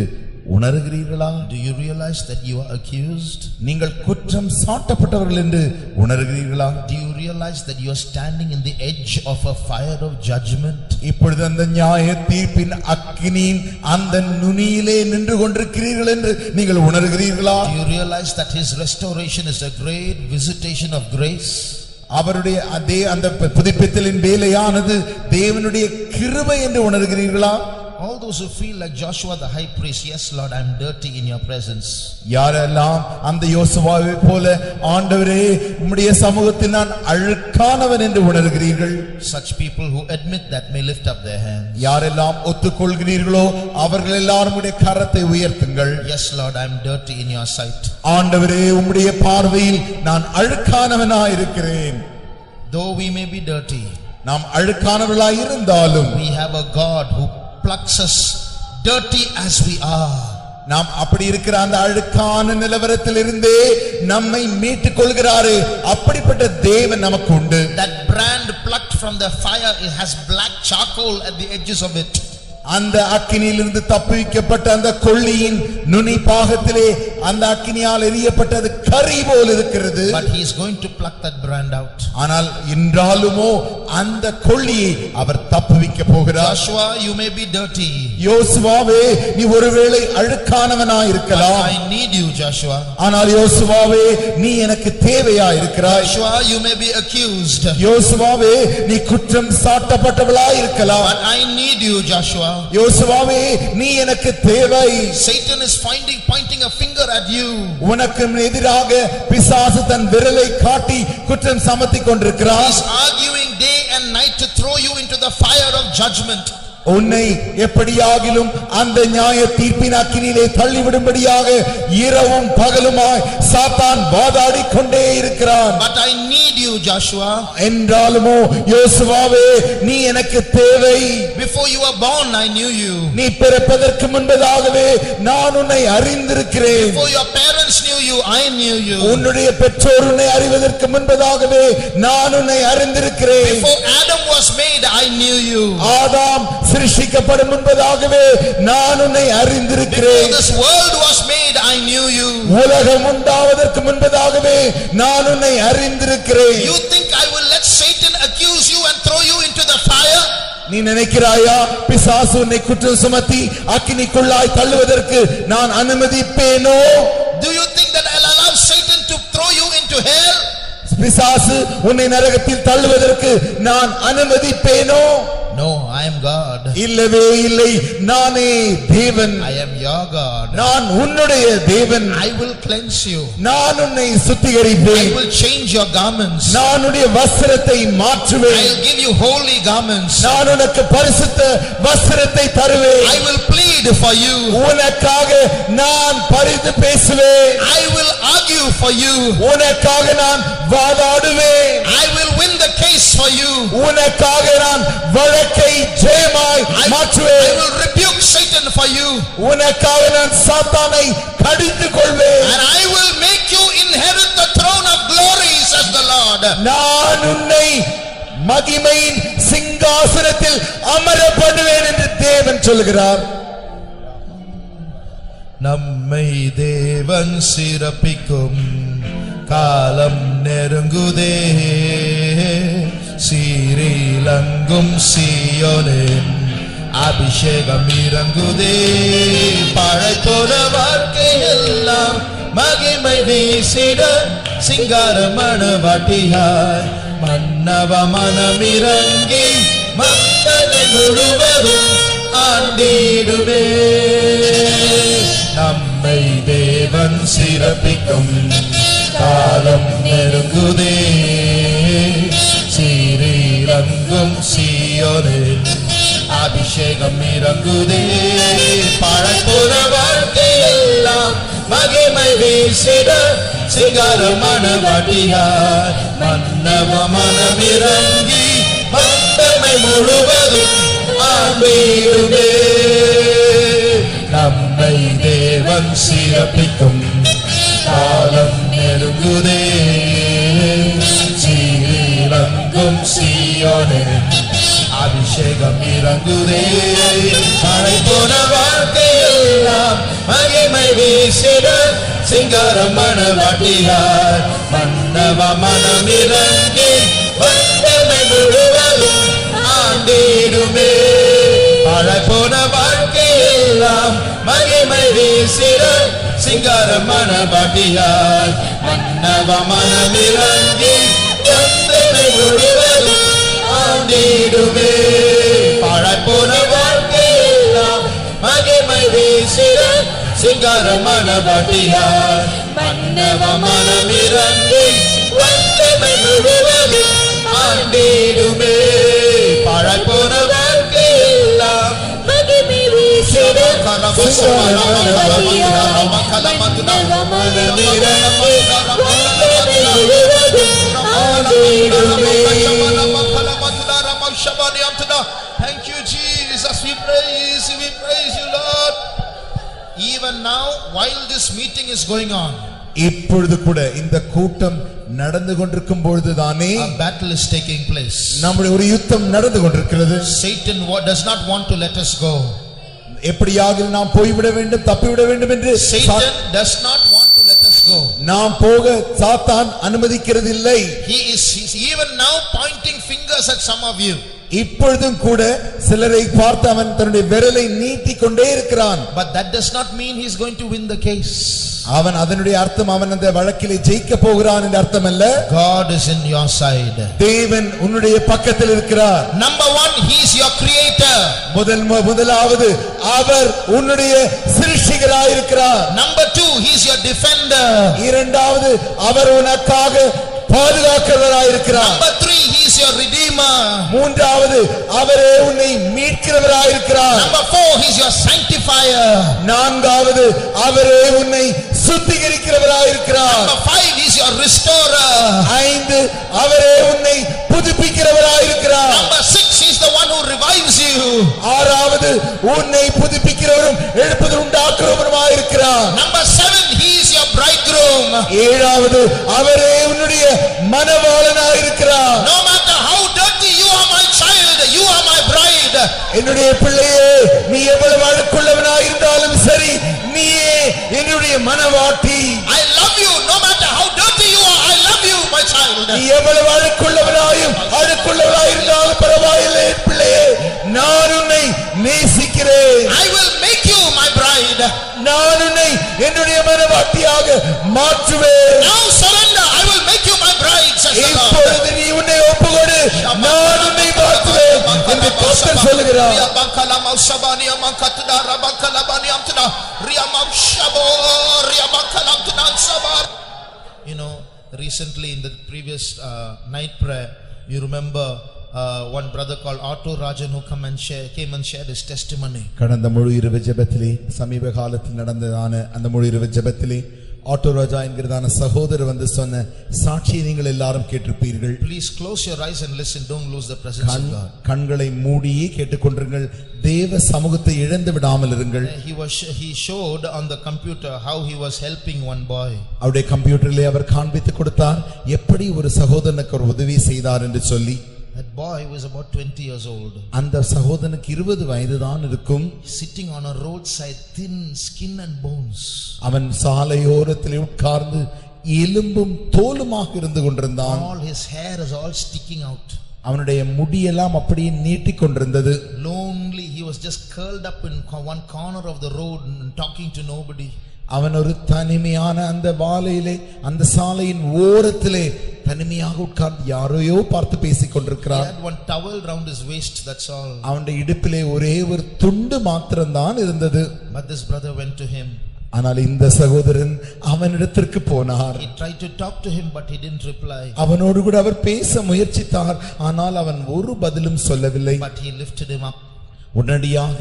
Speaker 1: உணர்கிறீர்களா?
Speaker 2: Do you realize that you are accused?
Speaker 1: நீங்கள் குற்றம் சாட்டப்பட்டவர்கள் என்று உணர்கிறீர்களா?
Speaker 2: Do you realize that you are standing in the edge of a fire of judgment?
Speaker 1: இப்பொழுது அந்த நியாய தீர்ப்பின் அக்கினியின் அந்த நுனியிலே நின்று கொண்டிருக்கிறீர்கள் என்று நீங்கள் உணர்கிறீர்களா?
Speaker 2: Do you realize that his restoration is a great visitation of grace?
Speaker 1: அவருடைய அதே அந்த புதுப்பித்தலின் வேலையானது தேவனுடைய கிருபை என்று உணர்கிறீர்களா?
Speaker 2: All those who feel like Joshua the high priest, yes Lord, I am dirty in your presence.
Speaker 1: யாரெல்லாம் அந்த யோசுவாவை போல ஆண்டவரே உம்முடைய சமூகத்தில் நான் அழுக்கானவன் என்று உணர்கிறீர்கள்,
Speaker 2: such people who admit that may lift up their hands.
Speaker 1: யாரெல்லாம் ஒத்துக்கொள்கிறீர்களோ அவர்கள் எல்லாரும் உடைய கரத்தை உயர்த்துங்கள்.
Speaker 2: Yes Lord, I am dirty in your sight.
Speaker 1: ஆண்டவரே உம்முடைய பார்வையில் நான் அழுக்கானவனாய் இருக்கிறேன்.
Speaker 2: Though we may be dirty,
Speaker 1: நாம் அழுக்கானவர்களாய் இருந்தாலும்
Speaker 2: we have a God who plucks us dirty as we are.
Speaker 1: நாம் அப்படி இருக்கிற அந்த அழுக்கான நிலவரத்திலிருந்தே நம்மை மீட்டுக் கொள்கிறாரே, அப்படிப்பட்ட தேவன் நமக்கு உண்டு.
Speaker 2: That brand plucked from the fire, it has black charcoal at the edges of it.
Speaker 1: அந்த அக்கினியிலிருந்து தப்புவிக்கப்பட்ட அந்த கொள்ளியின் நுனி பாகத்திலே அந்த அக்கினியால் எரியப்பட்டது கரி போல் இருக்கிறது.
Speaker 2: But he is going to pluck that brand out.
Speaker 1: ஆனால் இன்றாலுமோ அந்த கொள்ளியை அவர் தப்புவிக்க போகிறார்.
Speaker 2: Joshua, you may be dirty.
Speaker 1: யோசுவாவே நீ ஒருவேளை அழுக்கானவனாய் இருக்கலாம்.
Speaker 2: I need you, Joshua.
Speaker 1: ஆனால் யோசுவாவே நீ எனக்கு தேவையாய் இருக்கிறாய்.
Speaker 2: Joshua, you may be accused.
Speaker 1: யோசுவாவே நீ குற்றம் சாட்டப்பட்டவளாய் இருக்கலாம்.
Speaker 2: But I need you, Joshua.
Speaker 1: யோசுவாவே நீ எனக்கு தேவை.
Speaker 2: Satan is pointing a finger at you.
Speaker 1: உனக்கு எதிராக பிசாசு தன் விரலை காட்டி குற்றம் சுமத்திக் கொண்டிருக்கிறான்.
Speaker 2: He is arguing day and night to throw you into the fire of judgment.
Speaker 1: உன்னை எப்படியாகிலும் அந்த நியாய தீர்ப்பின் அக்கினியிலே தள்ளிவிடும்படியாக இரவும் பகலுமாய் சாத்தான் வாதாடி கொண்டே இருக்கிறான்.
Speaker 2: But I need you, Joshua.
Speaker 1: என்றாலுமோ யோசுவாவே நீ எனக்கு தேவை.
Speaker 2: Before you were born, I knew you.
Speaker 1: நீ பிறப்பதற்கு முன்பதாகவே நான் உன்னை அறிந்திருக்கிறேன்.
Speaker 2: Before your parents knew you, I knew you.
Speaker 1: உன்னுடைய பெற்றோர் உன்னை அறிவதற்கு முன்பதாகவே நான் உன்னை அறிந்திருக்கிறேன்.
Speaker 2: Before Adam was made, I knew you.
Speaker 1: ஆதாம் சிருஷ்டிக்கப்படும் முன்பதாகவே நான் உன்னை அறிந்திருக்கிறேன்.
Speaker 2: Before this world was made, I knew you.
Speaker 1: உலகம் உண்டாவதற்கு முன்பதாகவே நான் உன்னை அறிந்திருக்கிறேன்.
Speaker 2: You think I will let Satan accuse you and throw you into the fire?
Speaker 1: நீ நினைக்கிறாயா பிசாசு உன்னை குற்றம் சுமத்தி அக்கினிக்குள்ளாய் தள்ளுவதற்கு நான் அனுமதிப்பேனோ?
Speaker 2: Do you think that I'll allow Satan to throw you into hell?
Speaker 1: பிசாசு உன்னை நரகத்தில் தள்ளுவதற்கு நான் அனுமதிப்பேனோ?
Speaker 2: No, I am God.
Speaker 1: இல்லவே இல்லை, நானே தேவன்.
Speaker 2: I am your God.
Speaker 1: நான் உன்னுடைய தேவன்.
Speaker 2: I will cleanse you.
Speaker 1: நான் உன்னை சுத்திகரிப்பேன்.
Speaker 2: I will change your garments.
Speaker 1: நான் உன்னுடைய வஸ்திரத்தை மாற்றுவேன்.
Speaker 2: I will give you holy garments.
Speaker 1: நான் உனக்கு பரிசுத்த வஸ்திரத்தை தருவேன்.
Speaker 2: I will plead for you.
Speaker 1: உனக்காக நான் பரிந்து பேசுவேன்.
Speaker 2: I will argue for you.
Speaker 1: உனக்காக நான் வாதாடுவேன்.
Speaker 2: I will win the case for you.
Speaker 1: உனக்காக நான் வழக்கை ஜெயமாய் மாற்றுவேன்.
Speaker 2: I will rebuke Satan for you.
Speaker 1: உனக்காக நான் சாத்தானை கடிந்து கொள்வேன்.
Speaker 2: And I will make you inherit the throne of glory, says the Lord.
Speaker 1: நான் உன்னை மகிமையின் சிங்காசனத்தில் அமர பண்ணுவேன் என்று தேவன் சொல்கிறார்.
Speaker 2: நம்மை தேவன் சிறப்பிக்கும் காலம் நெருங்குதே, சீரிலங்கும் சீயோனின் அபிஷேகம் இறங்குதே. பழைத்தோட வாழ்க்கையெல்லாம் மகிமை வீசிட சிங்கார மணவாட்டியாய் மன்னவ மனமிறங்கி மக்களை முழுவதும் ஆண்டிடுவே. நம்மை
Speaker 1: சிறப்பிக்கும் காலம் நெருங்குதே சீரிறங்கும் சீயோனில் அபிஷேகம் இறங்குதே பழப்போன வாழ்க்கையெல்லாம் மகிமை வீசிட சிங்காரமான வாட்டியார் மன்னவ மனமிறங்கி மந்தமை முழுவதும் ஆண்டிடுமே நம்மை தேவன் சிறப்பிக்கும் காலம் நெருங்குதே சீரிறங்கும் சீயோனில் அபிஷேகம் இறங்குதே மழை போன வாழ்க்கையெல்லாம் மகிமை வீசிட சிங்காரமான வாட்டியார் மன்னவ மனமிறங்கி வந்தமை முழுவதும் ஆண்டிடுமே மழை போன வாழ்க்கையெல்லாம் மகிமை வீசிட சிங்காரமான வாட்டியார் மன்னவ மனமிறங்கி வந்தமை முழுவதும் ஆண்டிடுமே பழப்போன வாழ்க்கையெல்லாம் மகிமை வீசிட சிங்காரமான வாட்டியார் மன்னவ மனமிறங்கி வந்தமை முழுவதும் ஆண்டிடுமே பழப்போன வாழ்க்கையெல்லாம் மகிமை வீசிட சிங்காரமான வாட்டியார் மன்னவ மனமிறங்கி வந்தமை முழுவதும் ஆண்டிடுமே.
Speaker 2: Thank you, Jesus. We praise you, Lord. Even now, while this meeting is going on,
Speaker 1: இப்பொழுது கூட இந்த கூட்டம் நடந்து கொண்டிருக்கும் பொழுதுதானே
Speaker 2: a battle is taking place.
Speaker 1: நம்முடைய ஒரு யுத்தம் நடந்து கொண்டிருக்கிறது.
Speaker 2: Satan does not want to let us go.
Speaker 1: எப்படியாக நாம் போய்விட வேண்டும் தப்பிவிட வேண்டும் என்று
Speaker 2: Satan does not want to let us go.
Speaker 1: நாம் போக சாத்தான் அனுமதிக்கிறதில்லை.
Speaker 2: He is even now pointing fingers at some of you.
Speaker 1: இப்பொழுதும் கூட சிலரை பார்த்து அவன் தன்னுடைய விரலை நீட்டிக் கொண்டே இருக்கிறான்.
Speaker 2: But that does not mean he is going to win the case.
Speaker 1: அவன் அதனுடைய அர்த்தம் அவன் அந்த வழக்கிலே ஜெயிக்க போகிறான் என்ற அர்த்தம் அல்ல.
Speaker 2: God is in your side.
Speaker 1: தேவன் உன்னுடைய பக்கத்தில் இருக்கிறார்.
Speaker 2: Number 1, he is your creator.
Speaker 1: முதலாவது அவர் உன்னுடைய சிருஷ்டிகராய் இருக்கிறார்.
Speaker 2: Number 2, he is your defender.
Speaker 1: இரண்டாவது அவர் உனக்காக பாதுகாக்கிறவராய் இருக்கிறார்.
Speaker 2: Number 3, he is your redeemer.
Speaker 1: மூன்றாவது அவரே உன்னை மீட்கிறவராய் இருக்கிறார்.
Speaker 2: Number 4, he is your sanctifier.
Speaker 1: நான்காவது அவரே உன்னை சுத்திகரிக்கிறவராய் இருக்கிறார்.
Speaker 2: Number 5, he is your restorer.
Speaker 1: ஐந்து அவரே உன்னை புதுப்பிக்கிறவராய் இருக்கிறார்.
Speaker 2: Number 6, he is the one who revives you.
Speaker 1: ஆறாவது உன்னை புதுப்பிக்கிறவரும் எழுப்புதல் உண்டாக்குறவருமாய் இருக்கிறார்.
Speaker 2: Number 7, he is your bridegroom.
Speaker 1: ஏழாவது அவரே உன்னுடைய மணவாளனாய் இருக்கிறார்.
Speaker 2: No matter how dirty you are, my child, you are my bride.
Speaker 1: என்னுடைய பிள்ளையே, நீ எவ்வளவு அழுக்குள்ளவனாய் இருந்தாலும் சரி, நீயே என்னுடைய மணவாட்டி.
Speaker 2: I love you no matter how dirty you are. I love you, my child.
Speaker 1: நீ எவ்வளவு அழுக்குள்ளவனாய் இருந்தாலும் பரவாயில்லை பிள்ளையே, நான் உன்னை நேசிக்கிறேன்.
Speaker 2: I will make you my bride.
Speaker 1: நான் உன்னை என்னுடைய மணவாட்டியாக மாற்றுவேன்.
Speaker 2: Now surrender. I will make you my bride, says the Lord.
Speaker 1: இப்பொழுது நீ உன்னை ஒப்புக்கொடு, நான் உன்னை மாற்றுவேன் என்று கர்த்தர் சொல்கிறார்.
Speaker 2: You know, recently in the previous night prayer, you remember one brother called Otto Rajan who came and shared his testimony.
Speaker 1: கடந்த முழு இரவு ஜெபத்திலே, சமீப காலத்தில் நடந்ததான அந்த முழு இரவு ஜெபத்திலே ஆட்டோ ராஜா என்கிறதான சகோதரர் வந்து சொன்ன சாட்சியை நீங்கள் எல்லாரும் கேட்டிருப்பீர்கள்.
Speaker 2: Please close your eyes and listen. Don't lose the presence of God.
Speaker 1: கண்களை மூடியே கேட்டுக்கொண்டிருங்கள். தேவ சமூகத்தை இழந்து விடாமல் இருங்கள்.
Speaker 2: He showed on the computer how he was helping one boy.
Speaker 1: அவருடைய கம்ப்யூட்டரிலே அவர் காண்பித்து கொடுத்தார் எப்படி ஒரு சகோதரனுக்கு ஒரு உதவி செய்தார் என்று சொல்லி.
Speaker 2: That boy was about 20 years old.
Speaker 1: அந்த சகோதரனுக்கு 20 வயது தான் இருக்கும்.
Speaker 2: Sitting on a roadside, thin skin and bones.
Speaker 1: அவன் சாலையோரத்தில் உட்கார்ந்து எலும்பும் தோலுமாக இருந்து கொண்டிருந்தான்.
Speaker 2: All his hair is all sticking out.
Speaker 1: அவனுடைய முடியெல்லாம் அப்படியே நீட்டிக் கொண்டிருந்தது.
Speaker 2: Lonely, he was just curled up in one corner of the road and talking to nobody.
Speaker 1: அவன் ஒரு தனிமையான அந்த வாலையிலே, அந்த சாலையின் ஓரத்திலே தனிமையாக உட்கார்ந்து யாரையோ பார்த்து பேசிக் கொண்டிருக்கிறார்.
Speaker 2: He had one towel round his waist, that's all.
Speaker 1: அவனுடைய இடுப்பிலே ஒரே ஒரு துண்டு மாத்திரம்தான் இருந்தது.
Speaker 2: But this brother went to him.
Speaker 1: ஆனால் இந்த சகோதரன் அவனிடத்திற்கு போனார்.
Speaker 2: He tried to talk to him but he didn't reply.
Speaker 1: அவனோடு கூட அவர் பேச முயற்சித்தார். ஆனால் அவன் ஒரு பதிலும் சொல்லவில்லை.
Speaker 2: But he lifted him up.
Speaker 1: உடனடியாக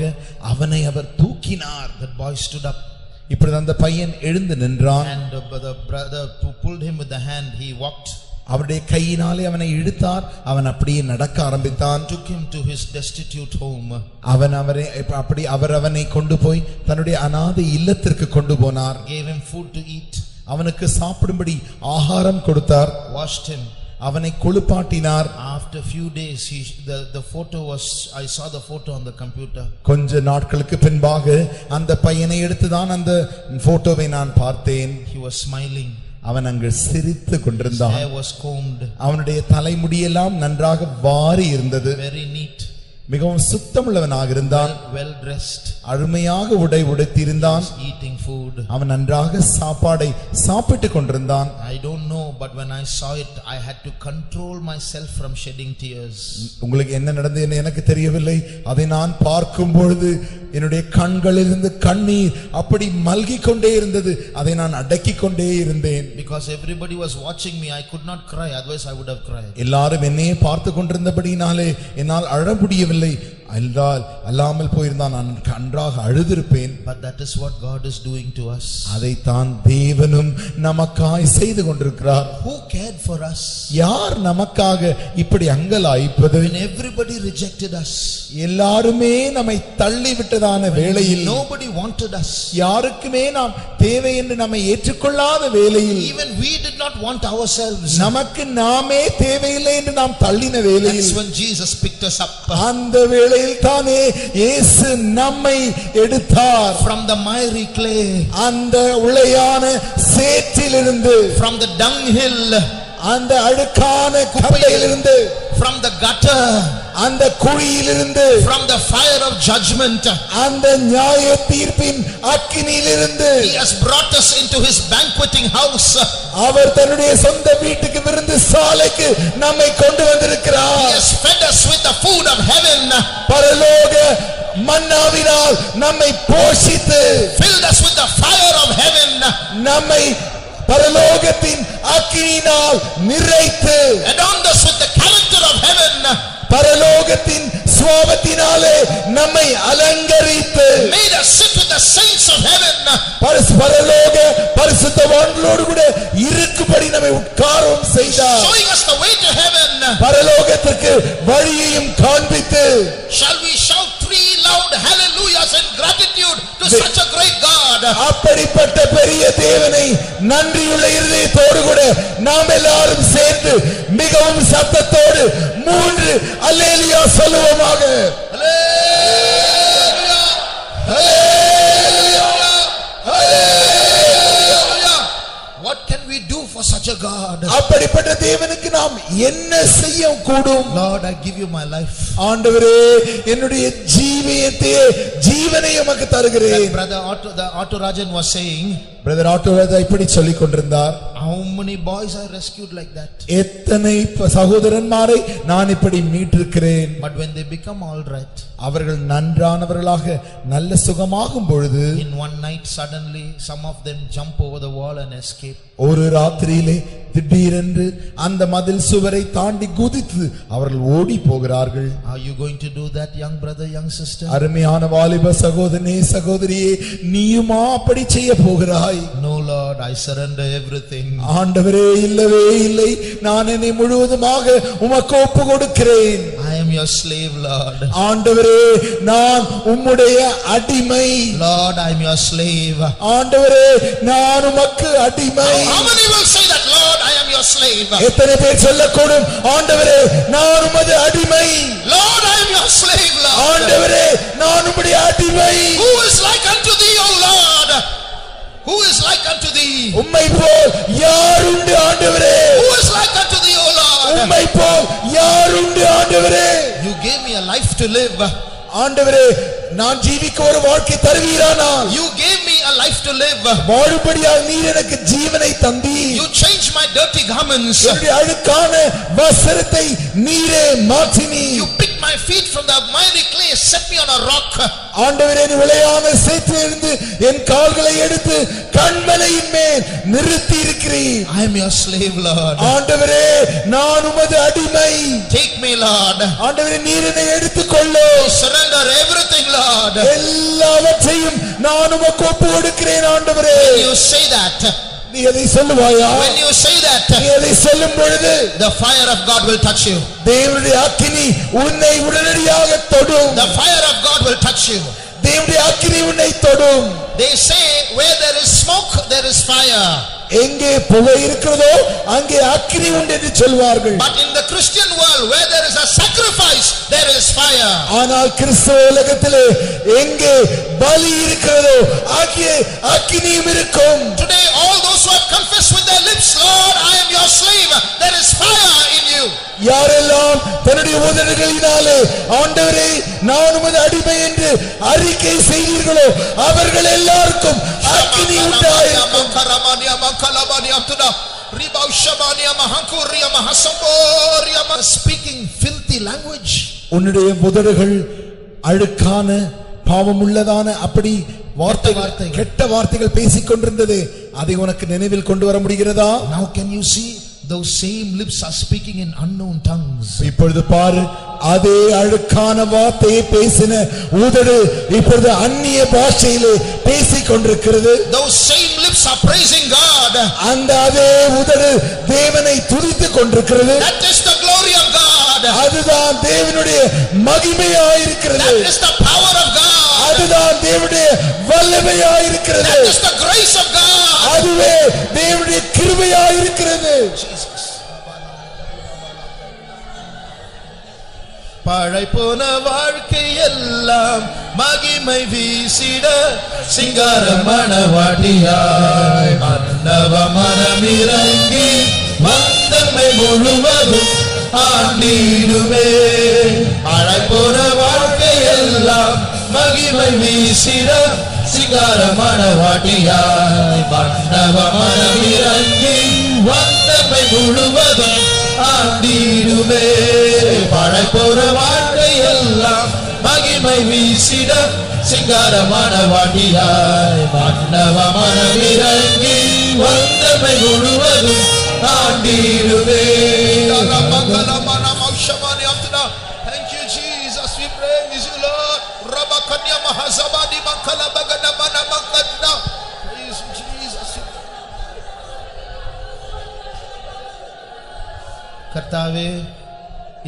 Speaker 1: அவனை அவர் தூக்கினார்.
Speaker 2: That boy stood up.
Speaker 1: இப்பொழுது அந்த பையன் எழுந்து நின்றான்.
Speaker 2: And the brother who pulled him with the hand, he walked.
Speaker 1: அவருடைய கையினாலே அவனை இழுத்தார். அவன் அப்படியே நடக்க ஆரம்பித்தான்.
Speaker 2: Took him to his destitute home.
Speaker 1: அவனை கொண்டு போய் தன்னுடைய அநாதை இல்லத்திற்கு கொண்டு போனார்.
Speaker 2: Gave him food to eat.
Speaker 1: அவனுக்கு சாப்பிடும்படி ஆகாரம் கொடுத்தார்.
Speaker 2: Washed him.
Speaker 1: அவனை குளிப்பாட்டினார்.
Speaker 2: After few days the photo was, I saw the photo on the computer.
Speaker 1: கொஞ்ச நாட்களுக்கு பின்பாக அந்த பையனை எடுத்துதான் அந்த போட்டோவை நான் பார்த்தேன்.
Speaker 2: He was smiling.
Speaker 1: அவன் அங்கு சிரித்து கொண்டிருந்தான்.
Speaker 2: His hair was combed.
Speaker 1: அவனுடைய தலைமுடியெல்லாம் நன்றாக வாரி இருந்தது.
Speaker 2: Very neat.
Speaker 1: மிகவும் சுத்தமுள்ளவனாக இருந்தான்.
Speaker 2: Well dressed.
Speaker 1: அருமையாக உடை உடுத்தியிருந்தான்.
Speaker 2: Eating food.
Speaker 1: அவன் நன்றாக சாப்பாடை சாப்பிட்டு கொண்டிருந்தான்.
Speaker 2: I don't know, but when I saw it, I had to control myself from shedding tears.
Speaker 1: உங்களுக்கு என்ன நடந்தது எனக்கு தெரியவில்லை. அதை நான் பார்க்கும் பொழுது என்னுடைய கண்களிலிருந்து கண்ணீர் அப்படி மல்கிக் கொண்டே இருந்தது. அதை நான் அடக்கிக் கொண்டே இருந்தேன்.
Speaker 2: Because everybody was watching me, I could not cry, otherwise I would have cried.
Speaker 1: எல்லாரும் என்னையே பார்த்து கொண்டிருந்தபடினாலே என்னால் அழ முடியவில்லை. அல்லாமல் போயிருந்தான் நான் கன்றாக அழுதிருப்பேன்.
Speaker 2: But that is what God is doing to us.
Speaker 1: அதைத்தான் தேவனும் நமக்காய் செய்து கொண்டிருக்கிறார்.
Speaker 2: Who cared for us?
Speaker 1: யார் நமக்காக இப்படி அங்கலாய்ப்பது?
Speaker 2: When everybody rejected us,
Speaker 1: எல்லாருமே நம்மை தள்ளிவிட்டதான வேளையில்,
Speaker 2: nobody wanted us,
Speaker 1: யாருக்குமே நாம் தேவை என்று நம்மை ஏற்றுக்கொள்ளாத வேளையில்,
Speaker 2: even we did not want ourselves,
Speaker 1: நமக்கு நாமே தேவையில்லை என்று நாம் தள்ளின வேளையில்,
Speaker 2: that's when Jesus picked us up.
Speaker 1: அந்த வேளையில் தானே இயேசு நம்மை எடுத்தார்.
Speaker 2: From the miry clay,
Speaker 1: அந்த உளையான சேற்றிலிருந்து,
Speaker 2: from the dunghill,
Speaker 1: அந்த அழுக்கான குப்பையிலிருந்து,
Speaker 2: from the gutter,
Speaker 1: அந்த குழியிலிருந்து,
Speaker 2: from the fire of judgment,
Speaker 1: அந்த நியாய தீர்ப்பின் அக்கினியிலிருந்து,
Speaker 2: he has brought us into his banqueting house.
Speaker 1: அவர் தன்னுடைய சொந்த வீட்டுக்கு விருந்து சாலைக்கு நம்மை கொண்டு வந்திருக்கிறார்.
Speaker 2: He has fed us with the food of heaven.
Speaker 1: பரலோக மன்னாவினால் நம்மை போஷித்து,
Speaker 2: filled us with the fire of heaven,
Speaker 1: நம்மை பரலோகத்தின் அக்கினியினால் நிறைத்து,
Speaker 2: adorned us with the character of heaven,
Speaker 1: பரலோகத்தின் சுவாபத்தினாலே நம்மை அலங்கரித்து,
Speaker 2: made us sit with the saints of heaven,
Speaker 1: பரலோக பரிசுத்தவான்களோடு கூட இருக்கும்படி நம்மை உட்காரவும் செய்தார்.
Speaker 2: showing us the way to heaven.
Speaker 1: பரலோகத்துக்கு வழியையும் காண்பித்து,
Speaker 2: shall we shout 3 loud hallelujahs in gratitude to such a great God?
Speaker 1: அப்படிப்பட்ட பெரிய தேவனை நன்றியுள்ள இருதயத்தோடு கூட நாம் எல்லாரும் சேர்ந்து மிகவும் சத்தத்தோடு 3 அல்லேலூயா சொல்லுவோமாக.
Speaker 2: Hallelujah, hallelujah, hallelujah. What can we do for such a God?
Speaker 1: அப்படிப்பட்ட தேவனுக்கு நாம் என்ன செய்ய கூடும்?
Speaker 2: Lord, I give you my life.
Speaker 1: ஆண்டவரே, என்னுடைய ஜீவனை உமக்கு தருகிறேன்.
Speaker 2: Brother Otto Rajan was saying,
Speaker 1: brother Auto Raja இப்படி சொல்லிக் கொண்டிருந்தார்.
Speaker 2: how many boys I rescued like that?
Speaker 1: எத்தனை சகோதரன்மாரை நான் இப்படி மீட்டிருக்கிறேன்.
Speaker 2: But when they become all right,
Speaker 1: அவர்கள் நன்றானவர்களாக நல்ல சுகமாகும் பொழுது,
Speaker 2: in one night suddenly some of them jump over the wall and escape.
Speaker 1: ஒரு ராத்திரியிலே திடீரென்று அந்த மதில் சுவரை தாண்டி குதித்து அவர்கள் ஓடி போகிறார்கள்.
Speaker 2: Are you going to do that, young brother, young sister?
Speaker 1: அருமையான வாலிப சகோதரனே சகோதரியே, நீயுமா அப்படி செய்ய போகிறாய்?
Speaker 2: No Lord, I surrender everything.
Speaker 1: ஆண்டவரே, இல்லவே இல்லை, நான் என்னை முழுவதுமாக உமக்கு ஒப்பு கொடுக்கிறேன்.
Speaker 2: I am your slave, Lord.
Speaker 1: ஆண்டவரே, நான் உம்முடைய அடிமை.
Speaker 2: Lord, I am your slave.
Speaker 1: ஆண்டவரே, நான் உமக்கு அடிமை.
Speaker 2: How many will say that, Lord, I am your slave?
Speaker 1: எத்தனை பேர் சொல்லக்கூடும், ஆண்டவரே, நான் உமது அடிமை.
Speaker 2: Lord, I am your slave, Lord.
Speaker 1: ஆண்டவரே, நான் உம்முடைய அடிமை.
Speaker 2: Who is like unto thee, O Lord? Who is like unto thee?
Speaker 1: உம்மை போல் யார் உண்டு ஆண்டவரே?
Speaker 2: Who is like unto thee, O Lord?
Speaker 1: உம்மை போல் யார் உண்டு ஆண்டவரே?
Speaker 2: You gave me a life to live.
Speaker 1: ஆண்டவரே, நான் ஜீவிக்க ஒரு வாழ்க்கை தருவீரானால்,
Speaker 2: You gave me a life to live.
Speaker 1: வாழும்படியாக நீர் எனக்கு ஜீவனை தந்தீர்.
Speaker 2: You changed my dirty garments.
Speaker 1: என்னுடைய அழுக்கான வஸ்திரத்தை நீரே மாற்றினீர்.
Speaker 2: You picked my feet from the miry clay, set me on a rock.
Speaker 1: ஆண்டவரே, நீ விளையான சேற்றிலிருந்து
Speaker 4: என் கால்களை எடுத்து கண்மலையின் மேல் நிறுத்தி இருக்கிறீர்.
Speaker 2: I am your slave, Lord.
Speaker 4: ஆண்டவரே நான் உமது அடிமை.
Speaker 2: Take me, Lord.
Speaker 4: ஆண்டவரே நீர் என்னை எடுத்துக்கொள்ளு.
Speaker 2: I surrender everything, Lord.
Speaker 4: எல்லாவற்றையும் நான் உமக்கு ஒப்பு கொடுக்கிறேன் ஆண்டவரே.
Speaker 2: When you say that,
Speaker 4: நீ அதை சொல்லுவாயா?
Speaker 2: when you say that,
Speaker 4: நீ அதை சொல்லும் பொழுது
Speaker 2: the fire of God will touch you.
Speaker 4: தேவனுடைய அக்கினி உன்னை உடனடியாக தொடும்.
Speaker 2: The fire of God will touch you.
Speaker 4: தேவனுடைய அக்கினி உன்னை தொடும்.
Speaker 2: They say where there is smoke there is fire.
Speaker 4: எங்கே புகை இருக்கிறதோ அங்கே அக்கினி உண்டு என்று சொல்வார்கள்.
Speaker 2: But in the Christian world where there is a sacrifice there is fire.
Speaker 4: ஆனால் கிறிஸ்தவ உலகத்திலே எங்கே பலி இருக்கிறதோ அங்கே அக்கினியும் இருக்கும்.
Speaker 2: Today all those who have confessed with their lips, Lord, I am your slave, there is fire in you.
Speaker 4: யாரெல்லாம் தன்னுடைய உதடுகளினாலே ஆண்டவரே நான் உமது அடிமை என்று அறிக்கை செய்தீர்களோ அவர்கள் எல்லாருக்கும் அக்கினி உண்டாயிருக்கும்.
Speaker 2: Speaking filthy language.
Speaker 4: உன்னுடைய உதடுகள் அழுக்கான பாவம் உள்ளதான அப்படி வார்த்தைகள் கெட்ட வார்த்தைகள் பேசிக் கொண்டிருந்தது அதை உனக்கு நினைவில் கொண்டு வர முடிகிறதா?
Speaker 2: Now can you see those same lips are speaking in unknown tongues.
Speaker 4: இப்பொழுது பாரு அதே அழுக்கான வார்த்தையை பேசின உதடு இப்பொழுது அந்நிய பாஷையிலே பேசிக் கொண்டிருக்கிறது.
Speaker 2: Those same lips are praising God.
Speaker 4: அந்த அதே உதடு தேவனை துதித்துக் கொண்டிருக்கிறது.
Speaker 2: That is the glory of God.
Speaker 4: அதுதான் தேவனுடைய மகிமையாயிருக்கிறது.
Speaker 2: That is the power of God.
Speaker 4: அதுதான் தேவனுடைய வல்லமையாயிருக்கிறது.
Speaker 2: That is the grace of God.
Speaker 4: அதுவே தேவனுடைய கிருபையாயிருக்கிறது.
Speaker 2: பழைப்போன வாழ்க்கை எல்லாம் மகிமை வீசிட சிங்கார மணவாட்டியாய் மன்னவ மனமிறங்கி வந்தமை முழுவதும் ஆண்டிடுமே. பழைப்போன வாழ்க்கை எல்லாம் மகிமை வீசிட சிங்கார மணவாட்டியாய் மன்னவ மனமிறங்கி வந்தமை முழுவதும் ஆண்டிடுமே. பழைப்போன வாழ்க்கை எல்லாம் மகிமை வீசிட சிங்காரமான வாட்டியாய் மன்னவ மனமிறங்கி வந்தமை முழுவதும் ஆண்டிடுவே. Thank you Jesus, we praise you Lord. Rabakanya mahazabadi makala bagada mana makadna. Praise you Jesus. கர்த்தாவே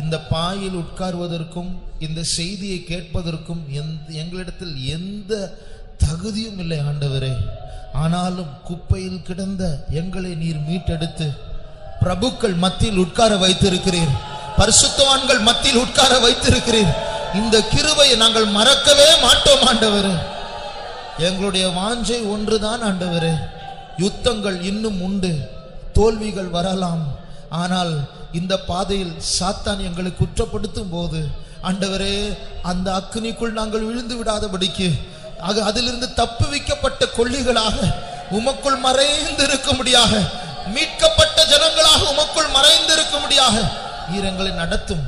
Speaker 2: இந்த பாயில் உட்கார்வதற்கும் இந்த செய்தியை கேட்பதற்கும் எங்களிடத்தில் எந்த தகுதியும் இல்லை ஆண்டவரே. ஆனாலும் குப்பையில் கிடந்த எங்களை நீர் மீட்டெடுத்து பிரபுக்கள் மத்தியில் உட்கார வைத்திருக்கிறீர். பரிசுத்தவான்கள் மத்தியில் உட்கார வைத்திருக்கிறீர். இந்த கிருபையை நாங்கள் மறக்கவே மாட்டோம் ஆண்டவரே. எங்களுடைய வாஞ்சை ஒன்றுதான் ஆண்டவரே, யுத்தங்கள் இன்னும் உண்டு, தோல்விகள் வரலாம். ஆனால் இந்த பாதையில் சாத்தான் எங்களை குற்றப்படுத்தும் போது ஆண்டவரே அந்த அக்கினிக்குள் நாங்கள் விழுந்து விடாதபடிக்கு அதிலிருந்து தப்புவிக்கப்பட்ட கொள்ளிகளாக உமக்குள் மறைந்திருக்கும்படியாக, மீட்கப்பட்ட ஜனங்களாக உமக்குள் மறைந்திருக்கும்படியாக நீர் எங்களை நடத்தும்.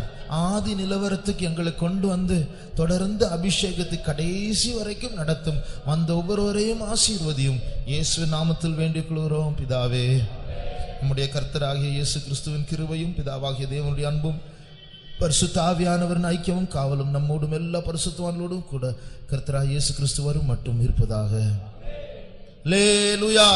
Speaker 2: ஆதி நிலவரத்துக்கு எங்களை கொண்டு வந்து தொடர்ந்து அபிஷேகத்தை கடைசி வரைக்கும் நடத்தும். வந்த ஒவ்வொருவரையும் ஆசீர்வதியும். இயேசு நாமத்தில் வேண்டிக் கொள்கிறோம் பிதாவே. நம்முடைய கர்த்தராகிய இயேசு கிறிஸ்துவின் கிருபையும் பிதாவாகிய தேவனுடைய அன்பும் பரிசுத்த ஆவியானவரின் ஐக்கியமும் காவலும் நம்மோடும் எல்லா பரிசுத்தவான்களோடும் கூட கர்த்தராகிய இயேசு கிறிஸ்து வரும் மட்டும் இருப்பதாக. அல்லேலூயா.